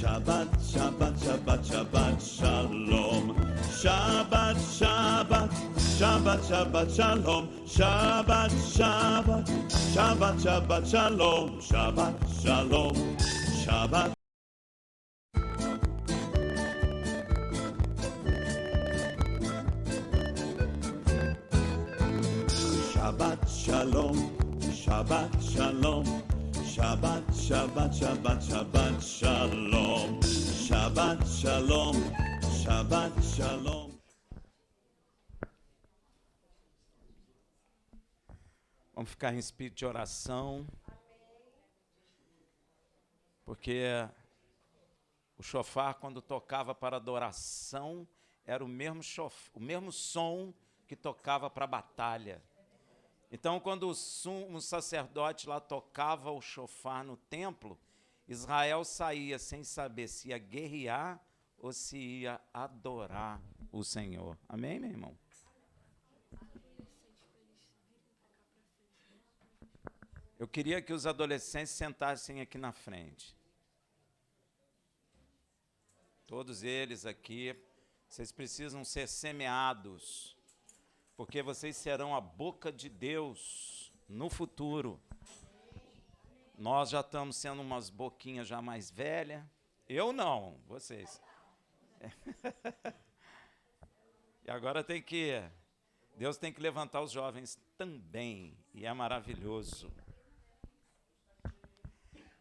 Shabbat, Shabbat, Shabbat, Shabbat, Shalom. Shabbat, Shabbat, Shabbat, Shabbat, Shalom. Shabbat, Shabbat, Shabbat, Shabbat, Shalom. Shabbat, Shalom. Shabbat. Shabbat, Shalom. Shabbat, Shalom. Shabbat, Shabbat, Shabbat, Shabbat, Shalom. Shabbat, Shalom. Shabbat, Shalom. Vamos ficar em espírito de oração, porque o shofar, quando tocava para adoração, era o mesmo som que tocava para a batalha. Então, quando o sumo sacerdote lá tocava o shofar no templo, Israel saía sem saber se ia guerrear ou se ia adorar o Senhor. Amém, meu irmão? Eu queria que os adolescentes sentassem aqui na frente. Todos eles aqui, vocês precisam ser semeados, porque vocês serão a boca de Deus no futuro. Nós já estamos sendo umas boquinhas já mais velhas. Eu não, vocês. E agora Deus tem que levantar os jovens também, e é maravilhoso.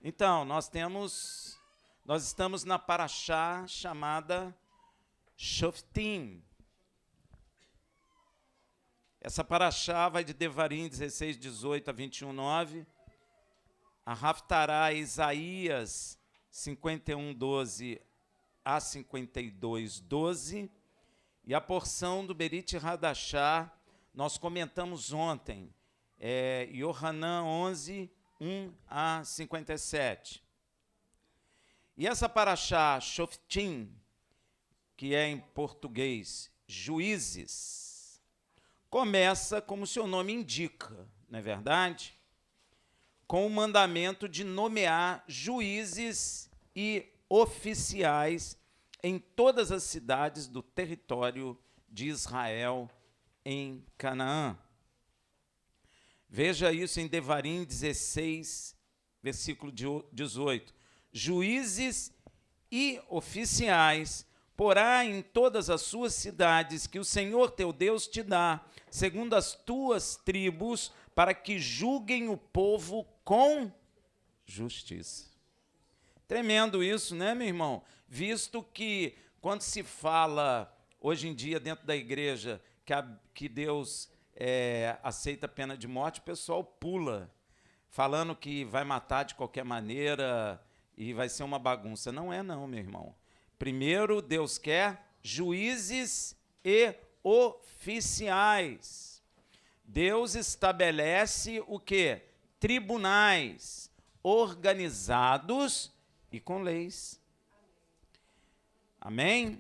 Então, nós estamos na paraxá chamada Shoftim. Essa paraxá vai de Devarim 16, 18 a 21, 9. A Haftará, Isaías 51, 12 a 52, 12. E a porção do Berit Hadashá, nós comentamos ontem, Yohanan 11, 1 a 57. E essa paraxá Shoftim, que é em português juízes, começa como seu nome indica, não é verdade? Com o mandamento de nomear juízes e oficiais em todas as cidades do território de Israel em Canaã. Veja isso em Devarim 16, versículo 18. Juízes e oficiais porá em todas as suas cidades que o Senhor teu Deus te dá, segundo as tuas tribos, para que julguem o povo com justiça. Tremendo isso, né, meu irmão? Visto que quando se fala hoje em dia dentro da igreja que Deus aceita a pena de morte, o pessoal pula, falando que vai matar de qualquer maneira e vai ser uma bagunça. Não é não, meu irmão. Primeiro, Deus quer juízes e oficiais. Deus estabelece o quê? Tribunais organizados e com leis. Amém?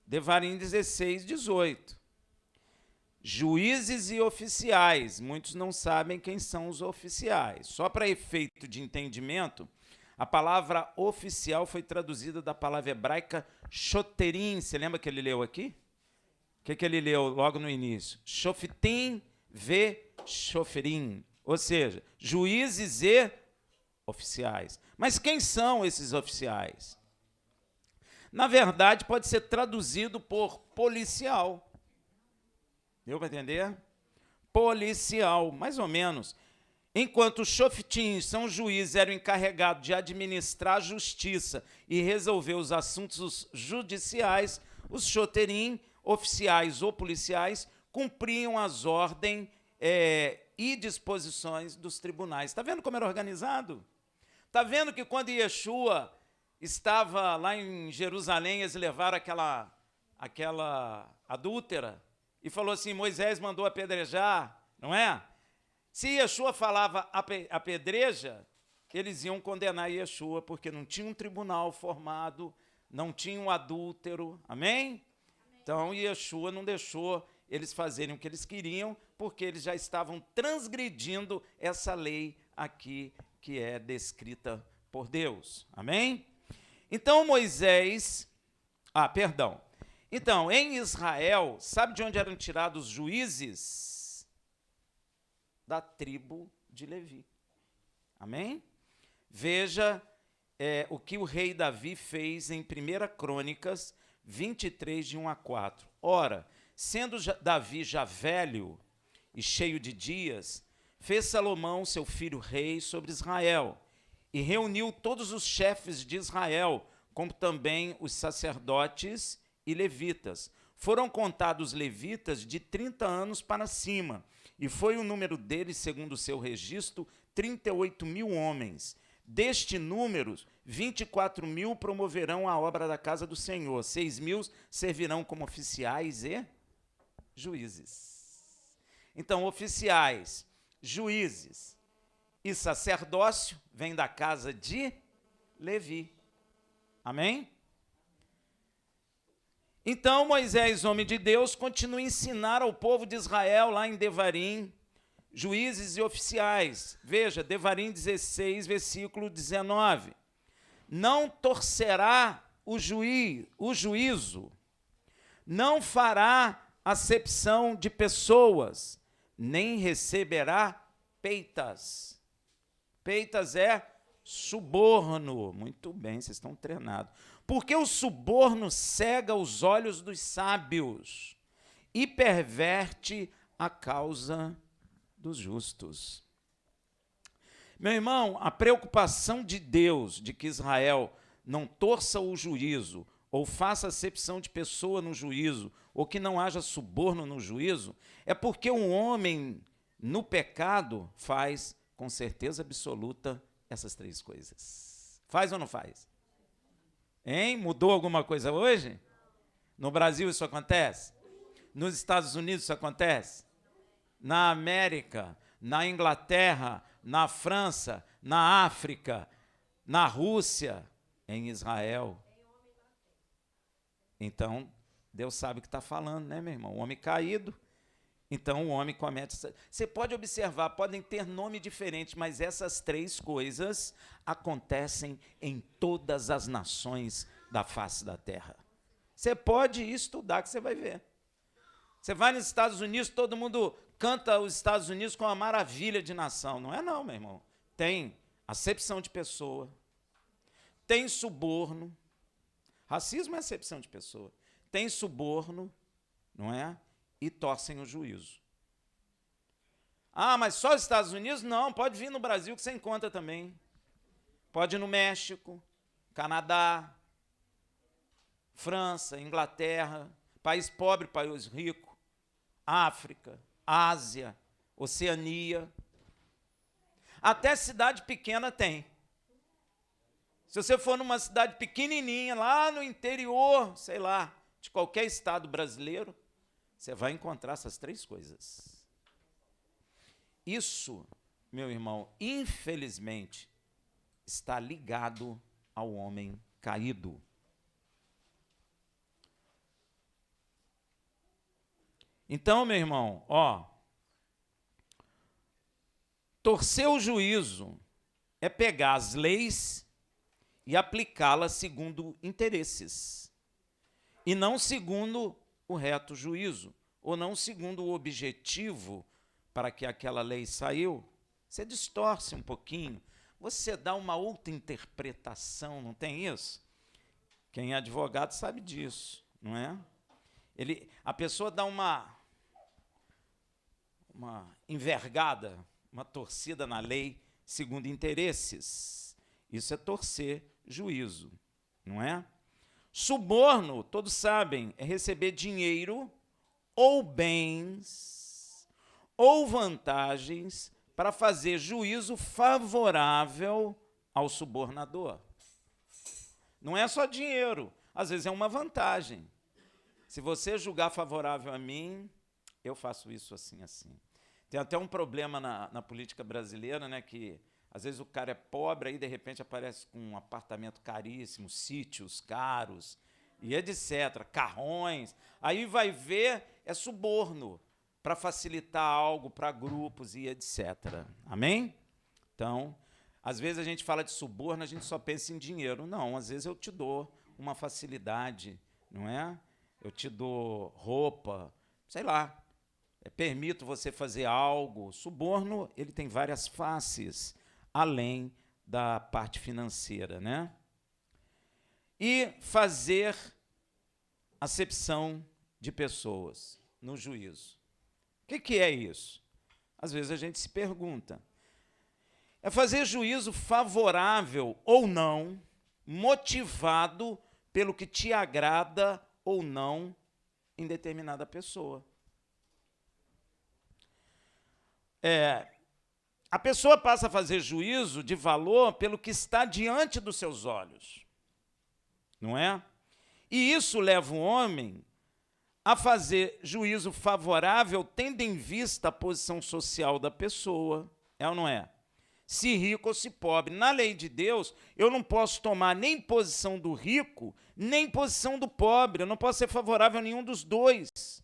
Devarim 16, 18. Juízes e oficiais. Muitos não sabem quem são os oficiais. Só para efeito de entendimento, a palavra oficial foi traduzida da palavra hebraica shoterim. Você lembra que ele leu aqui? O que ele leu logo no início? Shoftim ve shoferim. Ou seja, juízes e oficiais. Mas quem são esses oficiais? Na verdade, pode ser traduzido por policial. Deu para entender? Policial, mais ou menos. Enquanto os shoftim, são juízes, eram encarregados de administrar a justiça e resolver os assuntos judiciais, os shoterim, oficiais ou policiais, cumpriam as ordens e disposições dos tribunais. Está vendo como era organizado? Está vendo que quando Yeshua estava lá em Jerusalém, eles levaram aquela adúltera e falou assim, Moisés mandou apedrejar, não é? Se Yeshua falava apedreja, eles iam condenar Yeshua, porque não tinha um tribunal formado, não tinha um adúltero, amém? Então, Yeshua não deixou eles fazerem o que eles queriam, porque eles já estavam transgredindo essa lei aqui, que é descrita por Deus, amém? Então Moisés, perdão. Então, em Israel, sabe de onde eram tirados os juízes? Da tribo de Levi. Amém? Veja o que o rei Davi fez em 1 Crônicas 23, de 1 a 4. Ora, sendo Davi já velho e cheio de dias, fez Salomão, seu filho, rei sobre Israel, e reuniu todos os chefes de Israel, como também os sacerdotes e levitas. Foram contados levitas de 30 anos para cima, e foi o número deles, segundo o seu registro, 38.000 homens. Deste número, 24.000 promoverão a obra da casa do Senhor, 6.000 servirão como oficiais e juízes. Então, oficiais, juízes e sacerdócio vem da casa de Levi. Amém? Então Moisés, homem de Deus, continua a ensinar ao povo de Israel lá em Devarim, juízes e oficiais. Veja, Devarim 16, versículo 19. Não torcerá o juízo, não fará acepção de pessoas, nem receberá peitas. Peitas é suborno. Muito bem, vocês estão treinados. Porque o suborno cega os olhos dos sábios e perverte a causa dos justos. Meu irmão, a preocupação de Deus de que Israel não torça o juízo, ou faça acepção de pessoa no juízo, ou que não haja suborno no juízo, é porque um homem no pecado faz, com certeza absoluta, essas três coisas. Faz ou não faz? Hein? Mudou alguma coisa hoje? No Brasil isso acontece? Nos Estados Unidos isso acontece? Na América, na Inglaterra, na França, na África, na Rússia, em Israel. Então, Deus sabe o que está falando, né, meu irmão? O homem caído. Então, o homem comete... Você pode observar, podem ter nome diferente, mas essas três coisas acontecem em todas as nações da face da terra. Você pode estudar que você vai ver. Você vai nos Estados Unidos, todo mundo canta os Estados Unidos com uma maravilha de nação. Não é não, meu irmão. Tem acepção de pessoa, tem suborno. Racismo é acepção de pessoa. Tem suborno, não é? E torcem o juízo. Mas só os Estados Unidos? Não, pode vir no Brasil que você encontra também. Pode ir no México, Canadá, França, Inglaterra, país pobre, país rico, África, Ásia, Oceania. Até cidade pequena tem. Se você for numa cidade pequenininha, lá no interior, sei lá, de qualquer estado brasileiro, você vai encontrar essas três coisas. Isso, meu irmão, infelizmente, está ligado ao homem caído. Então, meu irmão, torcer o juízo é pegar as leis e aplicá-las segundo interesses, e não segundo o reto juízo, ou não segundo o objetivo para que aquela lei saiu. Você distorce um pouquinho, você dá uma outra interpretação, não tem isso? Quem é advogado sabe disso, não é? A pessoa dá uma envergada, uma torcida na lei segundo interesses. Isso é torcer juízo, não é? Suborno, todos sabem, é receber dinheiro ou bens ou vantagens para fazer juízo favorável ao subornador. Não é só dinheiro, às vezes é uma vantagem. Se você julgar favorável a mim, eu faço isso assim, assim. Tem até um problema na política brasileira, né, que às vezes o cara é pobre, aí de repente aparece com um apartamento caríssimo, sítios caros, e etc., carrões. Aí vai ver, é suborno, para facilitar algo para grupos e etc. Amém? Então, Às vezes a gente fala de suborno, a gente só pensa em dinheiro. Não, às vezes eu te dou uma facilidade, não é? Eu te dou roupa, sei lá, permito você fazer algo. Suborno, ele tem várias faces, além da parte financeira, né? E fazer acepção de pessoas no juízo. O que é isso? Às vezes a gente se pergunta. É fazer juízo favorável ou não, motivado pelo que te agrada ou não em determinada pessoa. A pessoa passa a fazer juízo de valor pelo que está diante dos seus olhos, não é? E isso leva o homem a fazer juízo favorável tendo em vista a posição social da pessoa, é ou não é? Se rico ou se pobre. Na lei de Deus, eu não posso tomar nem posição do rico, nem posição do pobre. Eu não posso ser favorável a nenhum dos dois.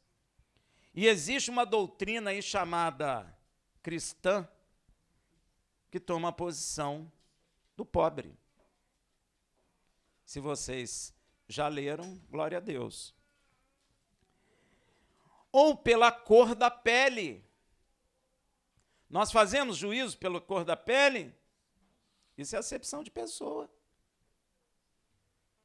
E existe uma doutrina aí chamada cristã que toma a posição do pobre. Se vocês já leram, glória a Deus. Ou pela cor da pele. Nós fazemos juízo pela cor da pele? Isso é acepção de pessoa.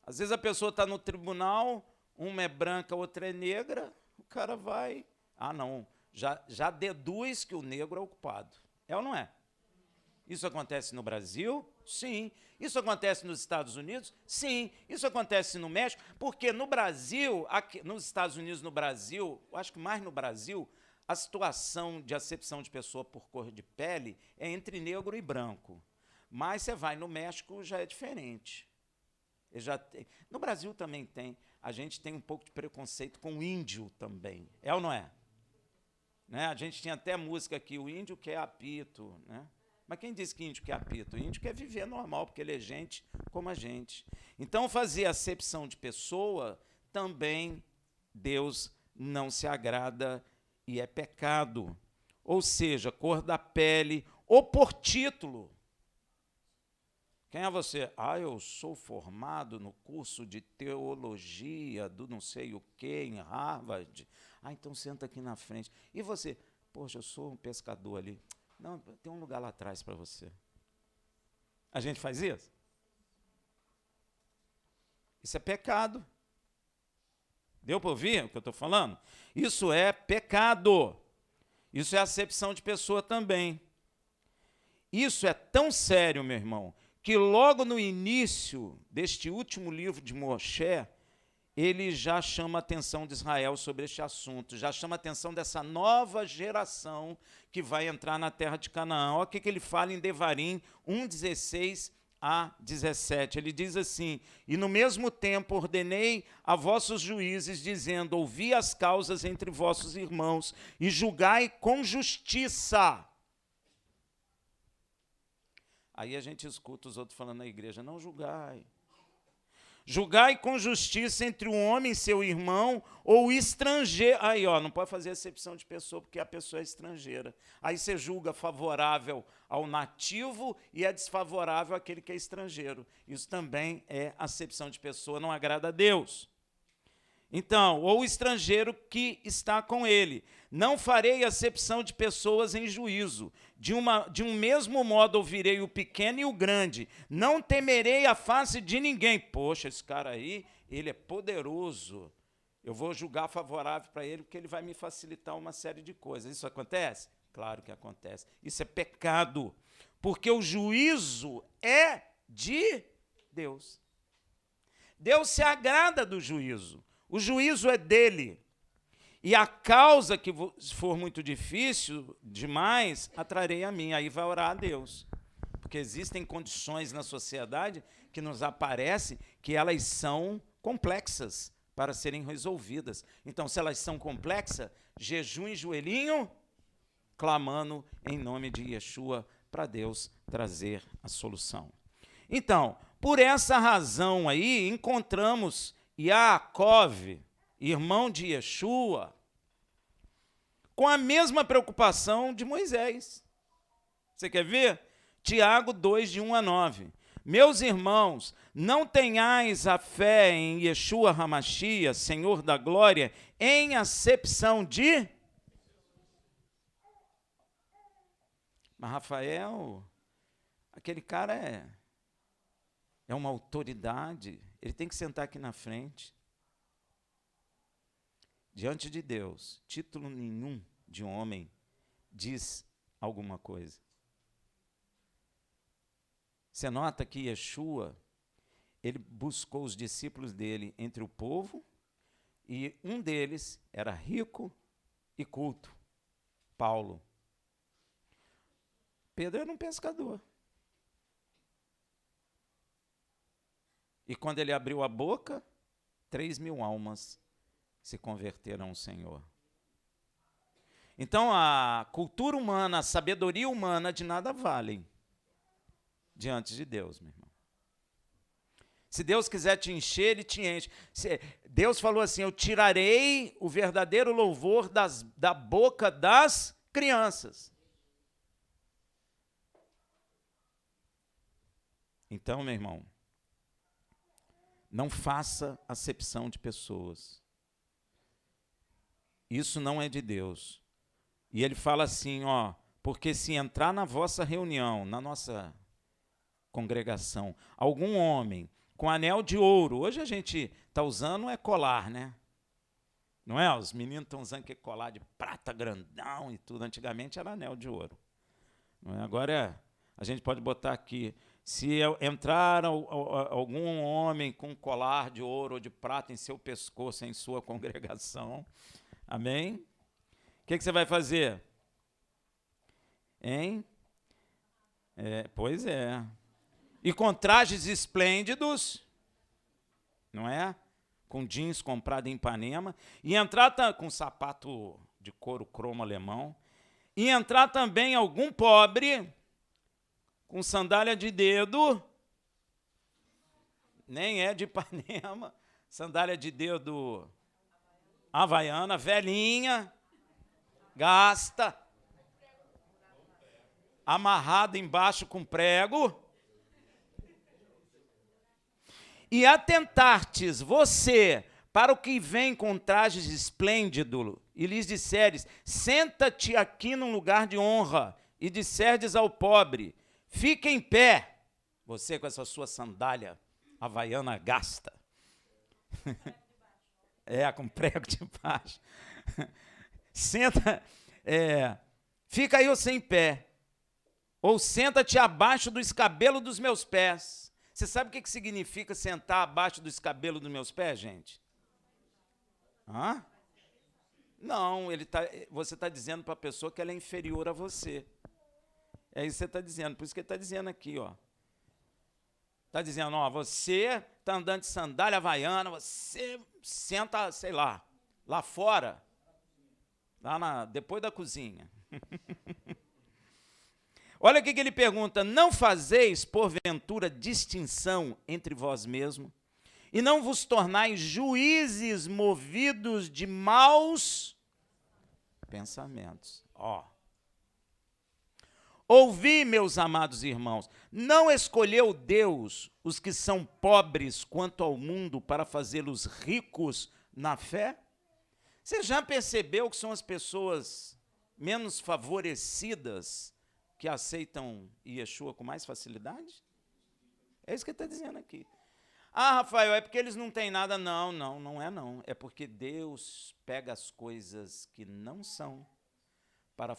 Às vezes a pessoa está no tribunal, uma é branca, outra é negra, o cara vai... Ah, não, já deduz que o negro é o culpado. É ou não é? Isso acontece no Brasil? Sim. Isso acontece nos Estados Unidos? Sim. Isso acontece no México? Porque no Brasil, aqui, nos Estados Unidos, no Brasil, eu acho que mais no Brasil, a situação de acepção de pessoa por cor de pele é entre negro e branco. Mas você vai no México, já é diferente. No Brasil também tem. A gente tem um pouco de preconceito com o índio também. É ou não é? Né? A gente tinha até música aqui, o índio quer apito, né? Mas quem disse que índio quer apito? O índio quer viver normal, porque ele é gente como a gente. Então, fazer acepção de pessoa, também Deus não se agrada e é pecado. Ou seja, cor da pele ou por título. Quem é você? Ah, eu sou formado no curso de teologia do não sei o quê, em Harvard. Ah, então senta aqui na frente. E você? Poxa, eu sou um pescador ali. Não, tem um lugar lá atrás para você. A gente faz isso? Isso é pecado. Deu para ouvir o que eu estou falando? Isso é pecado. Isso é acepção de pessoa também. Isso é tão sério, meu irmão, que logo no início deste último livro de Moshe, ele já chama a atenção de Israel sobre este assunto, já chama a atenção dessa nova geração que vai entrar na terra de Canaã. Olha o que ele fala em Devarim 1:16 a 17. Ele diz assim: e no mesmo tempo ordenei a vossos juízes, dizendo, ouvi as causas entre vossos irmãos e julgai com justiça. Aí a gente escuta os outros falando na igreja, não julgai. Julgai com justiça entre um homem e seu irmão ou estrangeiro. Aí, ó, não pode fazer acepção de pessoa porque a pessoa é estrangeira. Aí você julga favorável ao nativo e é desfavorável àquele que é estrangeiro. Isso também é acepção de pessoa, não agrada a Deus. Então, ou o estrangeiro que está com ele. Não farei acepção de pessoas em juízo. De um mesmo modo ouvirei o pequeno e o grande. Não temerei a face de ninguém. Poxa, esse cara aí, ele é poderoso. Eu vou julgar favorável para ele, porque ele vai me facilitar uma série de coisas. Isso acontece? Claro que acontece. Isso é pecado. Porque o juízo é de Deus. Deus se agrada do juízo. O juízo é dele. E a causa que for muito difícil demais, atrarei a mim. Aí vai orar a Deus. Porque existem condições na sociedade que nos aparecem que elas são complexas para serem resolvidas. Então, se elas são complexas, jejum e joelhinho, clamando em nome de Yeshua para Deus trazer a solução. Então, por essa razão aí, encontramos Yaakov, irmão de Yeshua, com a mesma preocupação de Moisés. Você quer ver? Tiago 2, de 1 a 9. Meus irmãos, não tenhais a fé em Yeshua HaMashiach, Senhor da glória, em acepção de... Mas Rafael, aquele cara é uma autoridade, ele tem que sentar aqui na frente. Diante de Deus, título nenhum de homem diz alguma coisa. Você nota que Yeshua, ele buscou os discípulos dele entre o povo, e um deles era rico e culto, Paulo. Pedro era um pescador. E quando ele abriu a boca, 3.000 almas se converteram ao Senhor. Então a cultura humana, a sabedoria humana de nada valem diante de Deus, meu irmão. Se Deus quiser te encher, ele te enche. Deus falou assim, eu tirarei o verdadeiro louvor da boca das crianças. Então, meu irmão, não faça acepção de pessoas. Isso não é de Deus. E ele fala assim, ó, porque se entrar na vossa reunião, na nossa congregação, algum homem com anel de ouro, hoje a gente está usando colar, né? Não é? Os meninos estão usando aquele colar de prata grandão e tudo. Antigamente era anel de ouro. Não é? Agora a gente pode botar aqui, se entrar algum homem com colar de ouro ou de prata em seu pescoço, em sua congregação, amém? O que você vai fazer? Hein? Pois é. E com trajes esplêndidos, não é? Com jeans comprado em Ipanema, e entrar com sapato de couro cromo alemão, e entrar também algum pobre com sandália de dedo, nem é de Ipanema, sandália de dedo havaiana, velhinha, gasta, amarrada embaixo com prego, e atentar-te você para o que vem com trajes esplêndidos, e lhes disseres, senta-te aqui num lugar de honra, e disserdes ao pobre, fique em pé, você com essa sua sandália havaiana gasta. Com prego de baixo. Senta, fica aí você em pé, ou senta-te abaixo do escabelo dos meus pés. Você sabe o que significa sentar abaixo do escabelo dos meus pés, gente? Hã? Não, você está dizendo para a pessoa que ela é inferior a você. É isso que você está dizendo, por isso que ele está dizendo aqui, ó. Está dizendo, ó, você está andando de sandália havaiana, você senta, sei lá fora, depois da cozinha. Olha o que ele pergunta, não fazeis, porventura, distinção entre vós mesmos, e não vos tornais juízes movidos de maus pensamentos. Ouvi, meus amados irmãos, não escolheu Deus os que são pobres quanto ao mundo para fazê-los ricos na fé? Você já percebeu que são as pessoas menos favorecidas que aceitam Yeshua com mais facilidade? É isso que ele está dizendo aqui. Ah, Rafael, é porque eles não têm nada. Não é não. É porque Deus pega as coisas que não são para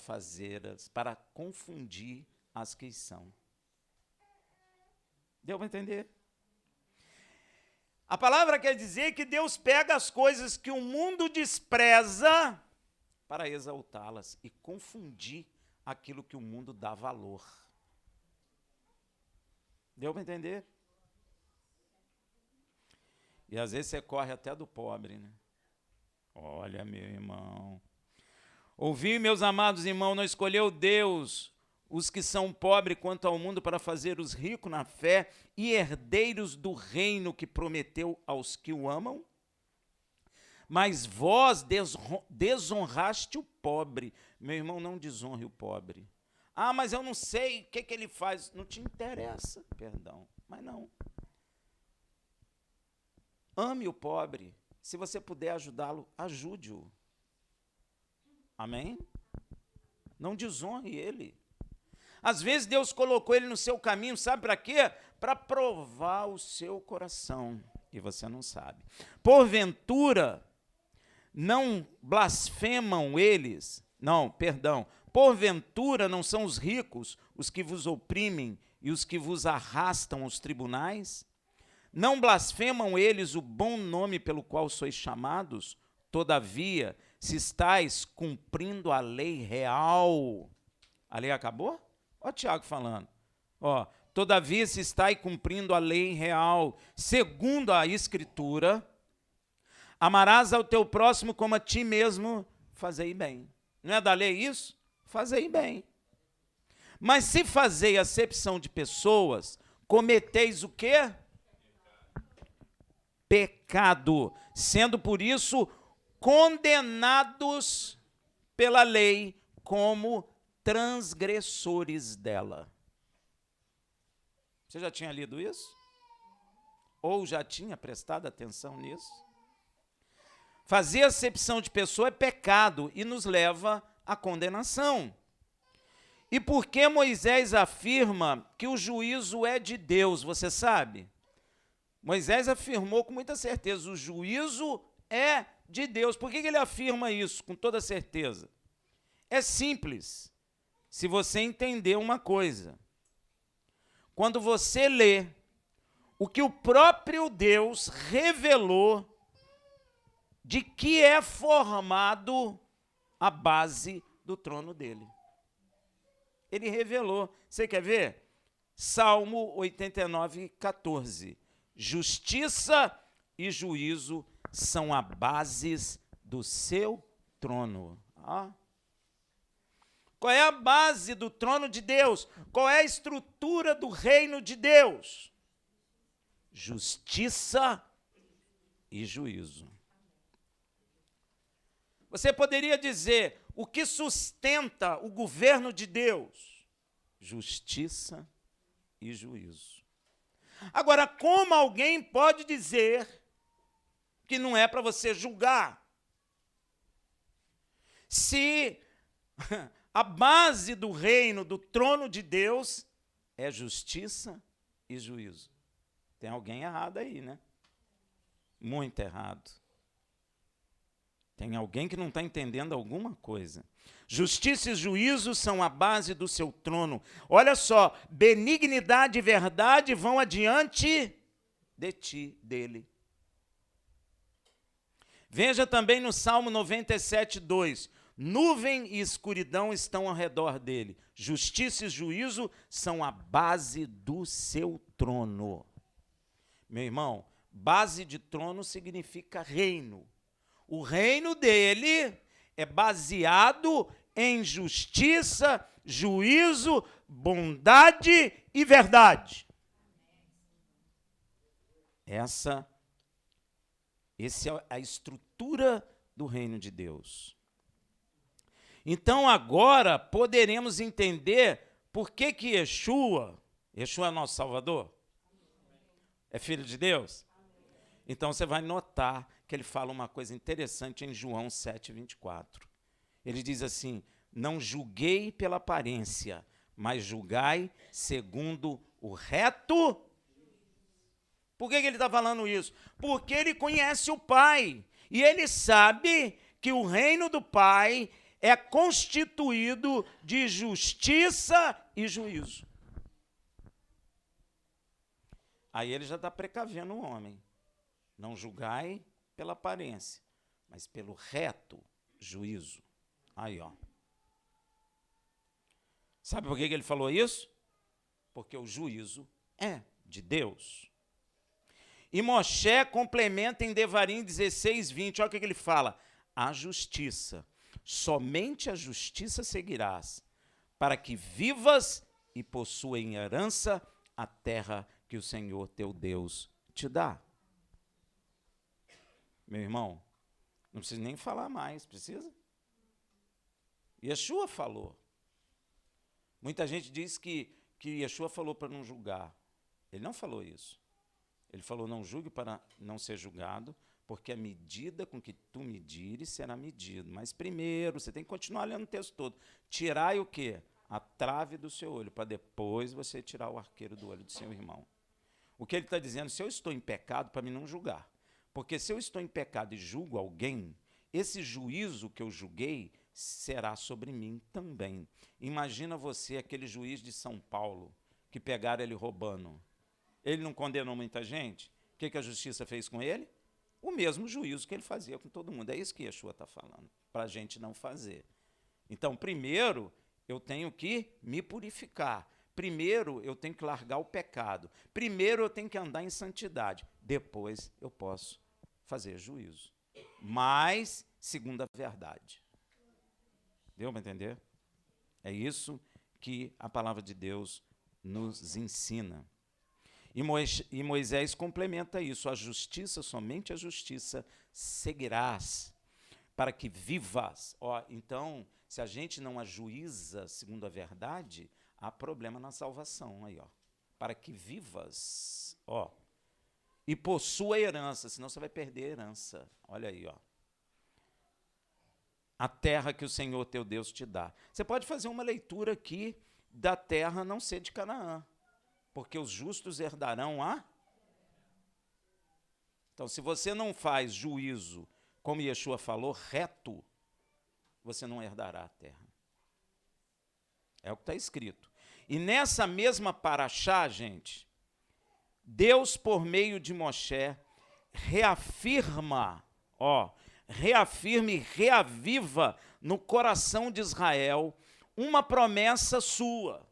para confundir as que são. Deu para entender? A palavra quer dizer que Deus pega as coisas que o mundo despreza para exaltá-las e confundir aquilo que o mundo dá valor. Deu para entender? E às vezes você corre até do pobre, né? Olha, meu irmão. Ouvi, meus amados irmãos, não escolheu Deus os que são pobres quanto ao mundo para fazer os ricos na fé e herdeiros do reino que prometeu aos que o amam? Mas vós desonraste o pobre. Meu irmão, não desonre o pobre. Ah, mas eu não sei o que ele faz. Não te interessa, perdão, mas não. Ame o pobre. Se você puder ajudá-lo, ajude-o. Amém? Não desonre ele. Às vezes Deus colocou ele no seu caminho, sabe para quê? Para provar o seu coração. E você não sabe. Porventura, não blasfemam eles. Não, perdão. Porventura não são os ricos os que vos oprimem e os que vos arrastam aos tribunais? Não blasfemam eles o bom nome pelo qual sois chamados? Todavia, se estáis cumprindo a lei real. A lei acabou? Ó Tiago falando. Ó, todavia, se estáis cumprindo a lei real, segundo a Escritura, amarás ao teu próximo como a ti mesmo, fazei bem. Não é da lei isso? Fazei bem. Mas se fazei acepção de pessoas, cometeis o quê? Pecado, sendo por isso condenados pela lei como transgressores dela. Você já tinha lido isso? Ou já tinha prestado atenção nisso? Fazer acepção de pessoa é pecado e nos leva à condenação. E por que Moisés afirma que o juízo é de Deus, você sabe? Moisés afirmou com muita certeza, o juízo é de Deus. Por que ele afirma isso com toda certeza? É simples, se você entender uma coisa. Quando você lê o que o próprio Deus revelou de que é formado a base do trono dele. Ele revelou. Você quer ver? Salmo 89, 14. Justiça e juízo são a bases do seu trono. Ah. Qual é a base do trono de Deus? Qual é a estrutura do reino de Deus? Justiça e juízo. Você poderia dizer, o que sustenta o governo de Deus? Justiça e juízo. Agora, como alguém pode dizer que não é para você julgar? Se a base do reino, do trono de Deus, é justiça e juízo. Tem alguém errado aí, né? Muito errado. Tem alguém que não está entendendo alguma coisa. Justiça e juízo são a base do seu trono. Olha só, benignidade e verdade vão adiante de ti, dele. Veja também no Salmo 97, 2. Nuvem e escuridão estão ao redor dele. Justiça e juízo são a base do seu trono. Meu irmão, base de trono significa reino. O reino dele é baseado em justiça, juízo, bondade e verdade. Essa é a estrutura do reino de Deus. Então agora poderemos entender por que Yeshua é nosso Salvador? É filho de Deus? Então você vai notar que ele fala uma coisa interessante em João 7:24. Ele diz assim, não julguei pela aparência, mas julgai segundo o reto. Por que ele está falando isso? Porque ele conhece o Pai, e ele sabe que o reino do Pai é constituído de justiça e juízo. Aí ele já está precavendo o homem. Não julgai pela aparência, mas pelo reto juízo. Aí, ó. Sabe por que ele falou isso? Porque o juízo é de Deus. E Moshe complementa em Devarim 16:20. Olha o que ele fala. A justiça, somente a justiça seguirás, para que vivas e possuas em herança a terra que o Senhor teu Deus te dá. Meu irmão, não precisa nem falar mais, precisa? Yeshua falou. Muita gente diz que Yeshua falou para não julgar. Ele não falou isso. Ele falou, não julgue para não ser julgado, porque a medida com que tu medires será medido. Mas primeiro, você tem que continuar lendo o texto todo. Tirai o quê? A trave do seu olho, para depois você tirar o arqueiro do olho do seu irmão. O que ele está dizendo, se eu estou em pecado, para me não julgar. Porque se eu estou em pecado e julgo alguém, esse juízo que eu julguei será sobre mim também. Imagina você, aquele juiz de São Paulo, que pegaram ele roubando. Ele não condenou muita gente? O que a justiça fez com ele? O mesmo juízo que ele fazia com todo mundo. É isso que Yeshua está falando, para a gente não fazer. Então, primeiro, eu tenho que me purificar. Primeiro, eu tenho que largar o pecado. Primeiro, eu tenho que andar em santidade. Depois, eu posso fazer juízo. Mas, segundo a verdade. Deu para entender? É isso que a palavra de Deus nos ensina. E Moisés complementa isso, a justiça, somente a justiça seguirás, para que vivas. Então, se a gente não ajuiza segundo a verdade, há problema na salvação. Aí, para que vivas, e possua a herança, senão você vai perder a herança. Olha aí, a terra que o Senhor teu Deus te dá. Você pode fazer uma leitura aqui da terra não ser de Canaã, porque os justos herdarão a... Então, se você não faz juízo, como Yeshua falou, reto, você não herdará a terra. É o que está escrito. E nessa mesma paraxá, gente, Deus, por meio de Moshe, reafirma e reaviva no coração de Israel uma promessa sua.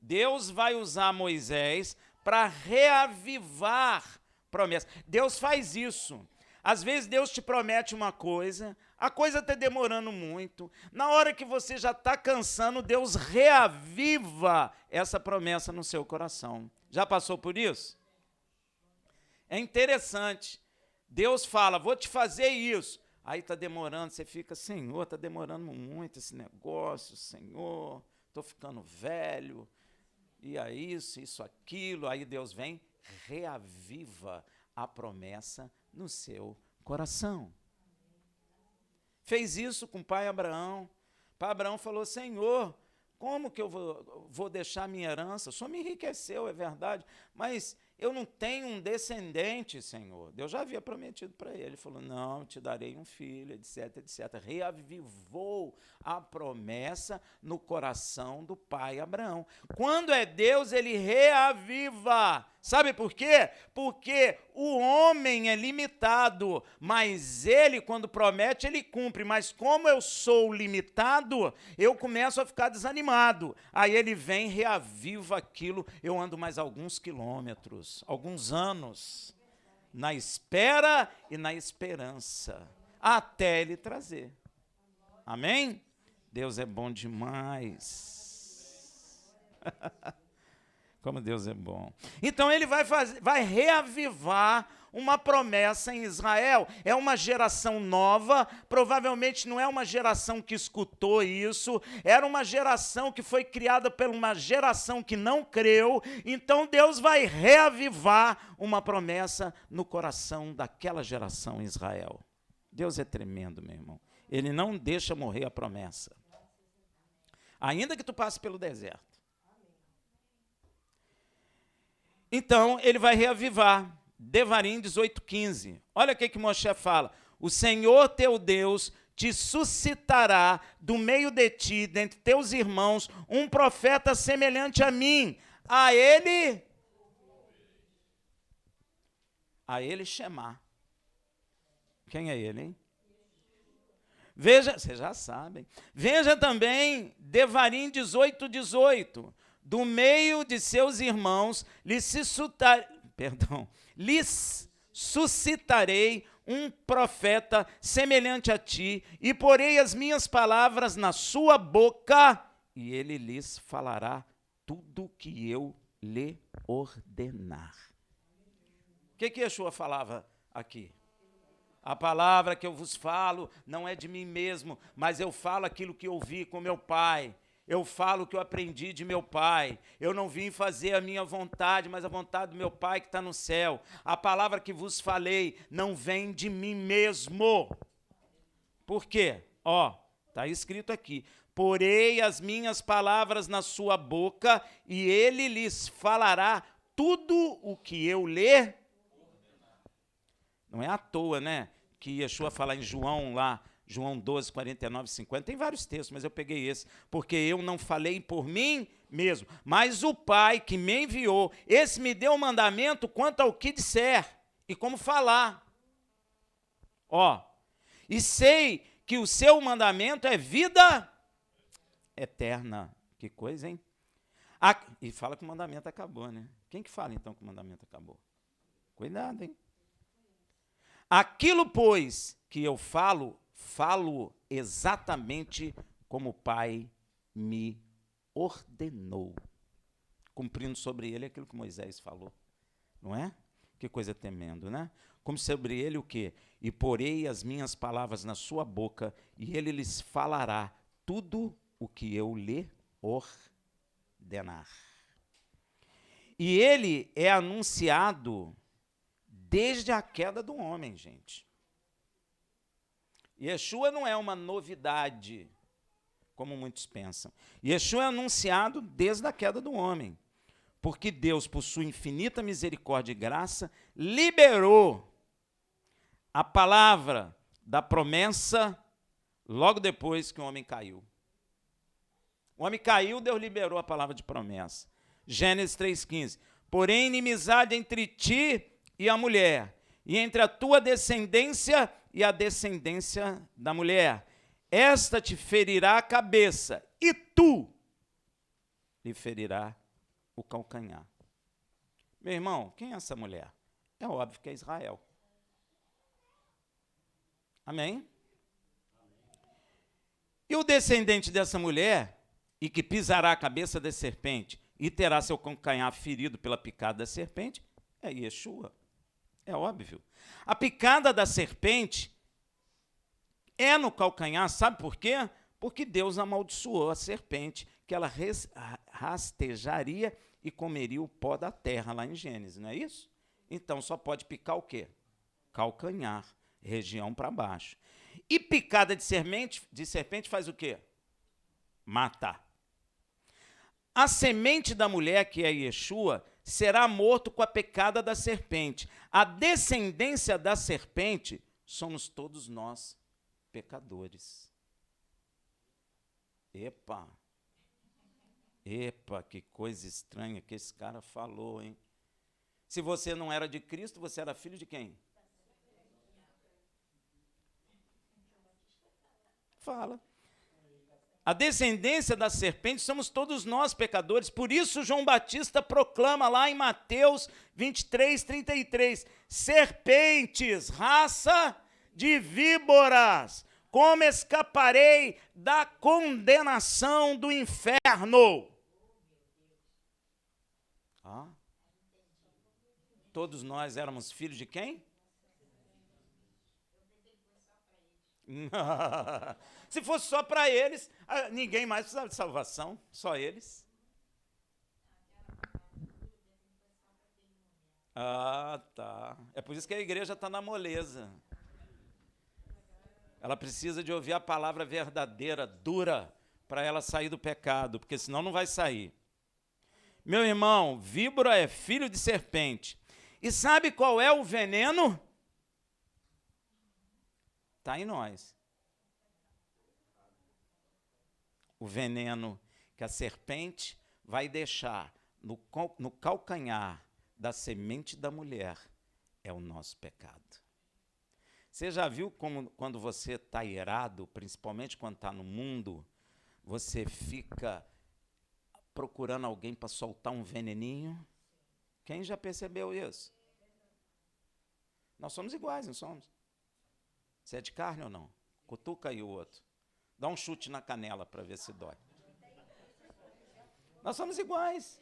Deus vai usar Moisés para reavivar promessa. Deus faz isso. Às vezes Deus te promete uma coisa, a coisa está demorando muito. Na hora que você já está cansando, Deus reaviva essa promessa no seu coração. Já passou por isso? É interessante. Deus fala, vou te fazer isso. Aí está demorando, você fica, Senhor, está demorando muito esse negócio, Senhor, estou ficando velho. E é isso, aquilo. Aí Deus vem, reaviva a promessa no seu coração. Fez isso com o pai Abraão. O pai Abraão falou, Senhor, como que eu vou deixar minha herança? O Senhor me enriqueceu, é verdade, mas eu não tenho um descendente, Senhor. Deus já havia prometido para ele. Ele falou, não, te darei um filho, etc, etc. Reavivou a promessa no coração do pai Abraão. Quando é Deus, ele reaviva. Sabe por quê? Porque o homem é limitado, mas ele, quando promete, ele cumpre. Mas como eu sou limitado, eu começo a ficar desanimado. Aí ele vem, reaviva aquilo. Eu ando mais alguns quilômetros, alguns anos, na espera e na esperança, até ele trazer. Amém? Deus é bom demais. Como Deus é bom. Então ele vai reavivar uma promessa em Israel. É uma geração nova, provavelmente não é uma geração que escutou isso, era uma geração que foi criada por uma geração que não creu. Então Deus vai reavivar uma promessa no coração daquela geração em Israel. Deus é tremendo, meu irmão. Ele não deixa morrer a promessa. Ainda que tu passe pelo deserto. Então, ele vai reavivar. Devarim 18:15. Olha o que Moshe fala. O Senhor teu Deus te suscitará do meio de ti, dentre teus irmãos, um profeta semelhante a mim. A ele chamar. Quem é ele, hein? Veja, vocês já sabem. Veja também Devarim 18:18. Do meio de seus irmãos lhes suscitarei um profeta semelhante a ti, e porei as minhas palavras na sua boca, e ele lhes falará tudo o que eu lhe ordenar. O que Yeshua falava aqui? A palavra que eu vos falo não é de mim mesmo, mas eu falo aquilo que ouvi com meu pai. eu falo o que eu aprendi de meu Pai. Eu não vim fazer a minha vontade, mas a vontade do meu Pai que está no céu. A palavra que vos falei não vem de mim mesmo. Por quê? Ó, está escrito aqui. Porei as minhas palavras na sua boca e ele lhes falará tudo o que eu lhe... Não é à toa, né? Que Yeshua fala em João lá, João 12, 49, 50. Tem vários textos, mas eu peguei esse. Porque eu não falei por mim mesmo, mas o Pai que me enviou, esse me deu um mandamento quanto ao que disser e como falar. Ó, e sei que o seu mandamento é vida eterna. Que coisa, hein? E fala que o mandamento acabou, né? Quem que fala, então, que o mandamento acabou? Cuidado, hein? Aquilo, pois, que eu falo exatamente como o Pai me ordenou, cumprindo sobre ele aquilo que Moisés falou. Não é? Que coisa tremenda, né? Como sobre ele o quê? E porei as minhas palavras na sua boca, e ele lhes falará tudo o que eu lhe ordenar. E ele é anunciado desde a queda do homem, gente. Yeshua não é uma novidade, como muitos pensam. Yeshua é anunciado desde a queda do homem, porque Deus, por sua infinita misericórdia e graça, liberou a palavra da promessa logo depois que o homem caiu. O homem caiu, Deus liberou a palavra de promessa. Gênesis 3,15. Porém, inimizade entre ti e a mulher, e entre a tua descendência e a descendência da mulher. Esta te ferirá a cabeça, e tu lhe ferirá o calcanhar. Meu irmão, quem é essa mulher? É óbvio que é Israel. Amém? E o descendente dessa mulher, e que pisará a cabeça da serpente, e terá seu calcanhar ferido pela picada da serpente, é Yeshua. É óbvio. A picada da serpente é no calcanhar, sabe por quê? Porque Deus amaldiçoou a serpente, que ela rastejaria e comeria o pó da terra, lá em Gênesis, não é isso? Então só pode picar o quê? Calcanhar, região para baixo. E picada de serpente faz o quê? Mata. A semente da mulher, que é Yeshua, será morto com a picada da serpente. A descendência da serpente somos todos nós, pecadores. Epa, que coisa estranha que esse cara falou, hein? Se você não era de Cristo, você era filho de quem? Fala. A descendência da serpente somos todos nós, pecadores. Por isso João Batista proclama lá em Mateus 23, 33, serpentes, raça de víboras, como escaparei da condenação do inferno? Todos nós éramos filhos de quem? Se fosse só para eles, ninguém mais precisava de salvação, só eles. Tá. É por isso que a igreja está na moleza. Ela precisa de ouvir a palavra verdadeira, dura, para ela sair do pecado, porque senão não vai sair. Meu irmão, víbora é filho de serpente. E sabe qual é o veneno? Está em nós. O veneno que a serpente vai deixar no calcanhar da semente da mulher é o nosso pecado. Você já viu como quando você está irado, principalmente quando está no mundo, você fica procurando alguém para soltar um veneninho? Quem já percebeu isso? Nós somos iguais, não somos? Você é de carne ou não? Cutuca aí o outro. Dá um chute na canela para ver se dói. Nós somos iguais.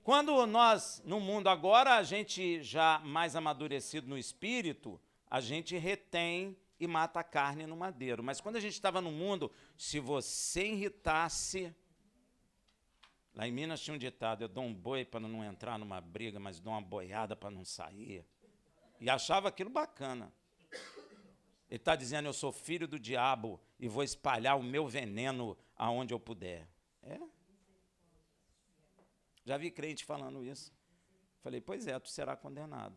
Quando nós, no mundo agora, a gente já mais amadurecido no espírito, a gente retém e mata a carne no madeiro. Mas quando a gente estava no mundo, se você irritasse... Lá em Minas tinha um ditado: eu dou um boi para não entrar numa briga, mas dou uma boiada para não sair. E achava aquilo bacana. Ele está dizendo: eu sou filho do diabo e vou espalhar o meu veneno aonde eu puder. É? Já vi crente falando isso. Falei: pois é, tu será condenado.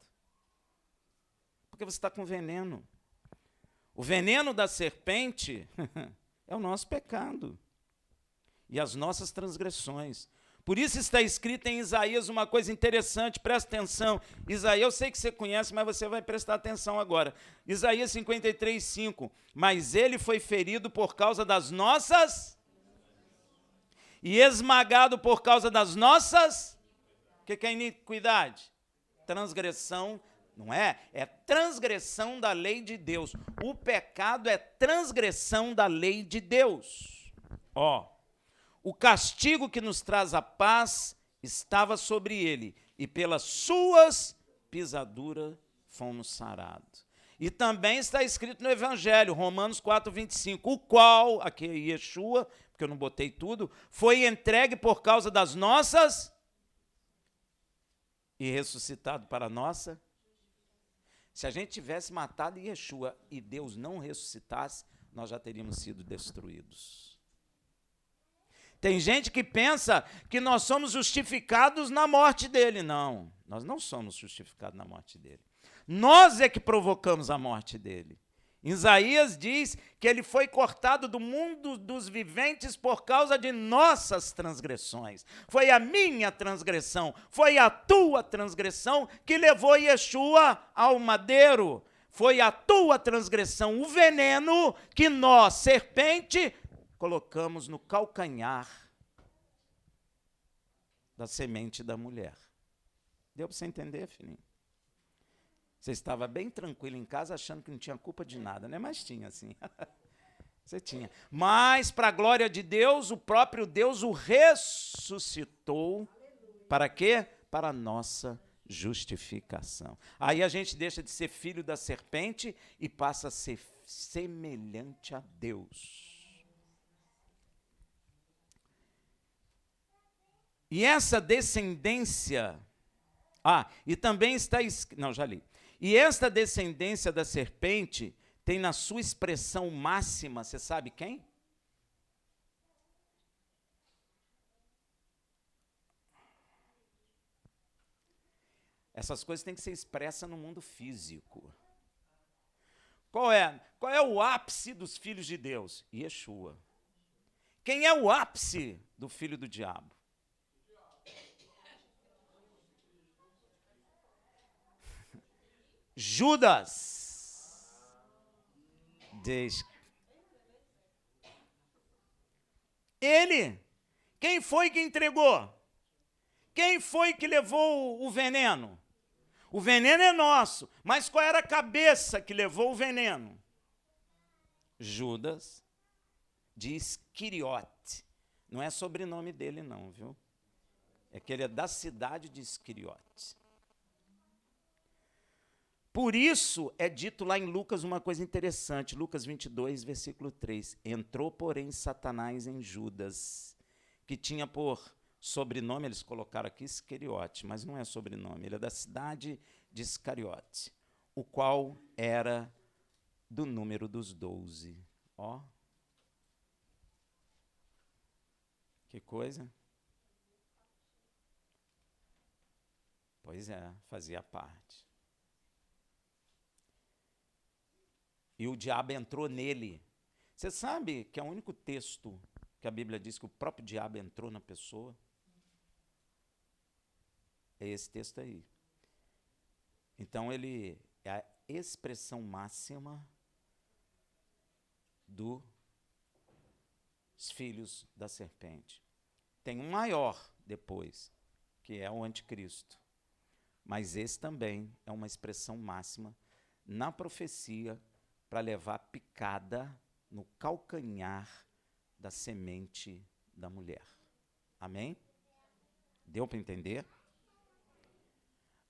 Porque você está com veneno. O veneno da serpente é o nosso pecado e as nossas transgressões. Por isso está escrito em Isaías uma coisa interessante, presta atenção. Isaías, eu sei que você conhece, mas você vai prestar atenção agora. Isaías 53, 5. Mas ele foi ferido por causa das nossas e esmagado por causa das nossas... O que é iniquidade? Transgressão, não é? É transgressão da lei de Deus. O pecado é transgressão da lei de Deus. O castigo que nos traz a paz estava sobre ele, e pelas suas pisaduras fomos sarados. E também está escrito no Evangelho, Romanos 4, 25, o qual, aqui é Yeshua, porque eu não botei tudo, foi entregue por causa das nossas e ressuscitado para a nossa. Se a gente tivesse matado Yeshua e Deus não ressuscitasse, nós já teríamos sido destruídos. Tem gente que pensa que nós somos justificados na morte dele. Não, nós não somos justificados na morte dele. Nós é que provocamos a morte dele. Isaías diz que ele foi cortado do mundo dos viventes por causa de nossas transgressões. Foi a minha transgressão, foi a tua transgressão que levou Yeshua ao madeiro. Foi a tua transgressão, o veneno que nós, serpente, colocamos no calcanhar da semente da mulher. Deu para você entender, filhinho? Você estava bem tranquilo em casa, achando que não tinha culpa de nada, né? Mas tinha, sim. Você tinha. Mas, para a glória de Deus, o próprio Deus o ressuscitou. Para quê? Para a nossa justificação. Aí a gente deixa de ser filho da serpente e passa a ser semelhante a Deus. E essa descendência... e também está... Não, já li. E esta descendência da serpente tem na sua expressão máxima, você sabe quem? Essas coisas têm que ser expressas no mundo físico. Qual é o ápice dos filhos de Deus? Yeshua. Quem é o ápice do filho do diabo? Judas. Ele. Quem foi que entregou? Quem foi que levou o veneno? O veneno é nosso, mas qual era a cabeça que levou o veneno? Judas de Iscariote. Não é sobrenome dele não, viu? É que ele é da cidade de Iscariote. Por isso é dito lá em Lucas uma coisa interessante, Lucas 22, versículo 3. Entrou, porém, Satanás em Judas, que tinha por sobrenome, eles colocaram aqui Iscariote, mas não é sobrenome, ele é da cidade de Iscariote, o qual era do número dos 12. Que coisa? Pois é, fazia parte. E o diabo entrou nele. Você sabe que é o único texto que a Bíblia diz que o próprio diabo entrou na pessoa? É esse texto aí. Então, ele é a expressão máxima dos filhos da serpente. Tem um maior depois, que é o anticristo. Mas esse também é uma expressão máxima na profecia para levar picada no calcanhar da semente da mulher. Amém? Deu para entender?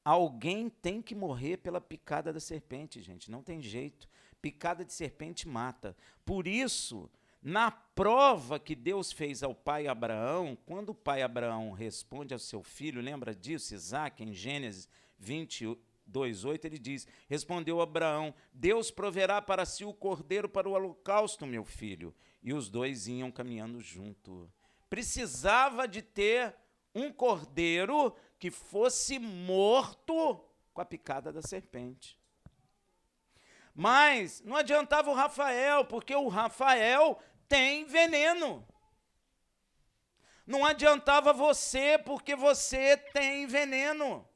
Alguém tem que morrer pela picada da serpente, gente. Não tem jeito. Picada de serpente mata. Por isso, na prova que Deus fez ao pai Abraão, quando o pai Abraão responde ao seu filho, lembra disso, Isaque, em Gênesis 22:8, ele diz, respondeu Abraão, Deus proverá para si o cordeiro para o holocausto, meu filho. E os dois iam caminhando junto. Precisava de ter um cordeiro que fosse morto com a picada da serpente. Mas não adiantava o Rafael, porque o Rafael tem veneno. Não adiantava você, porque você tem veneno.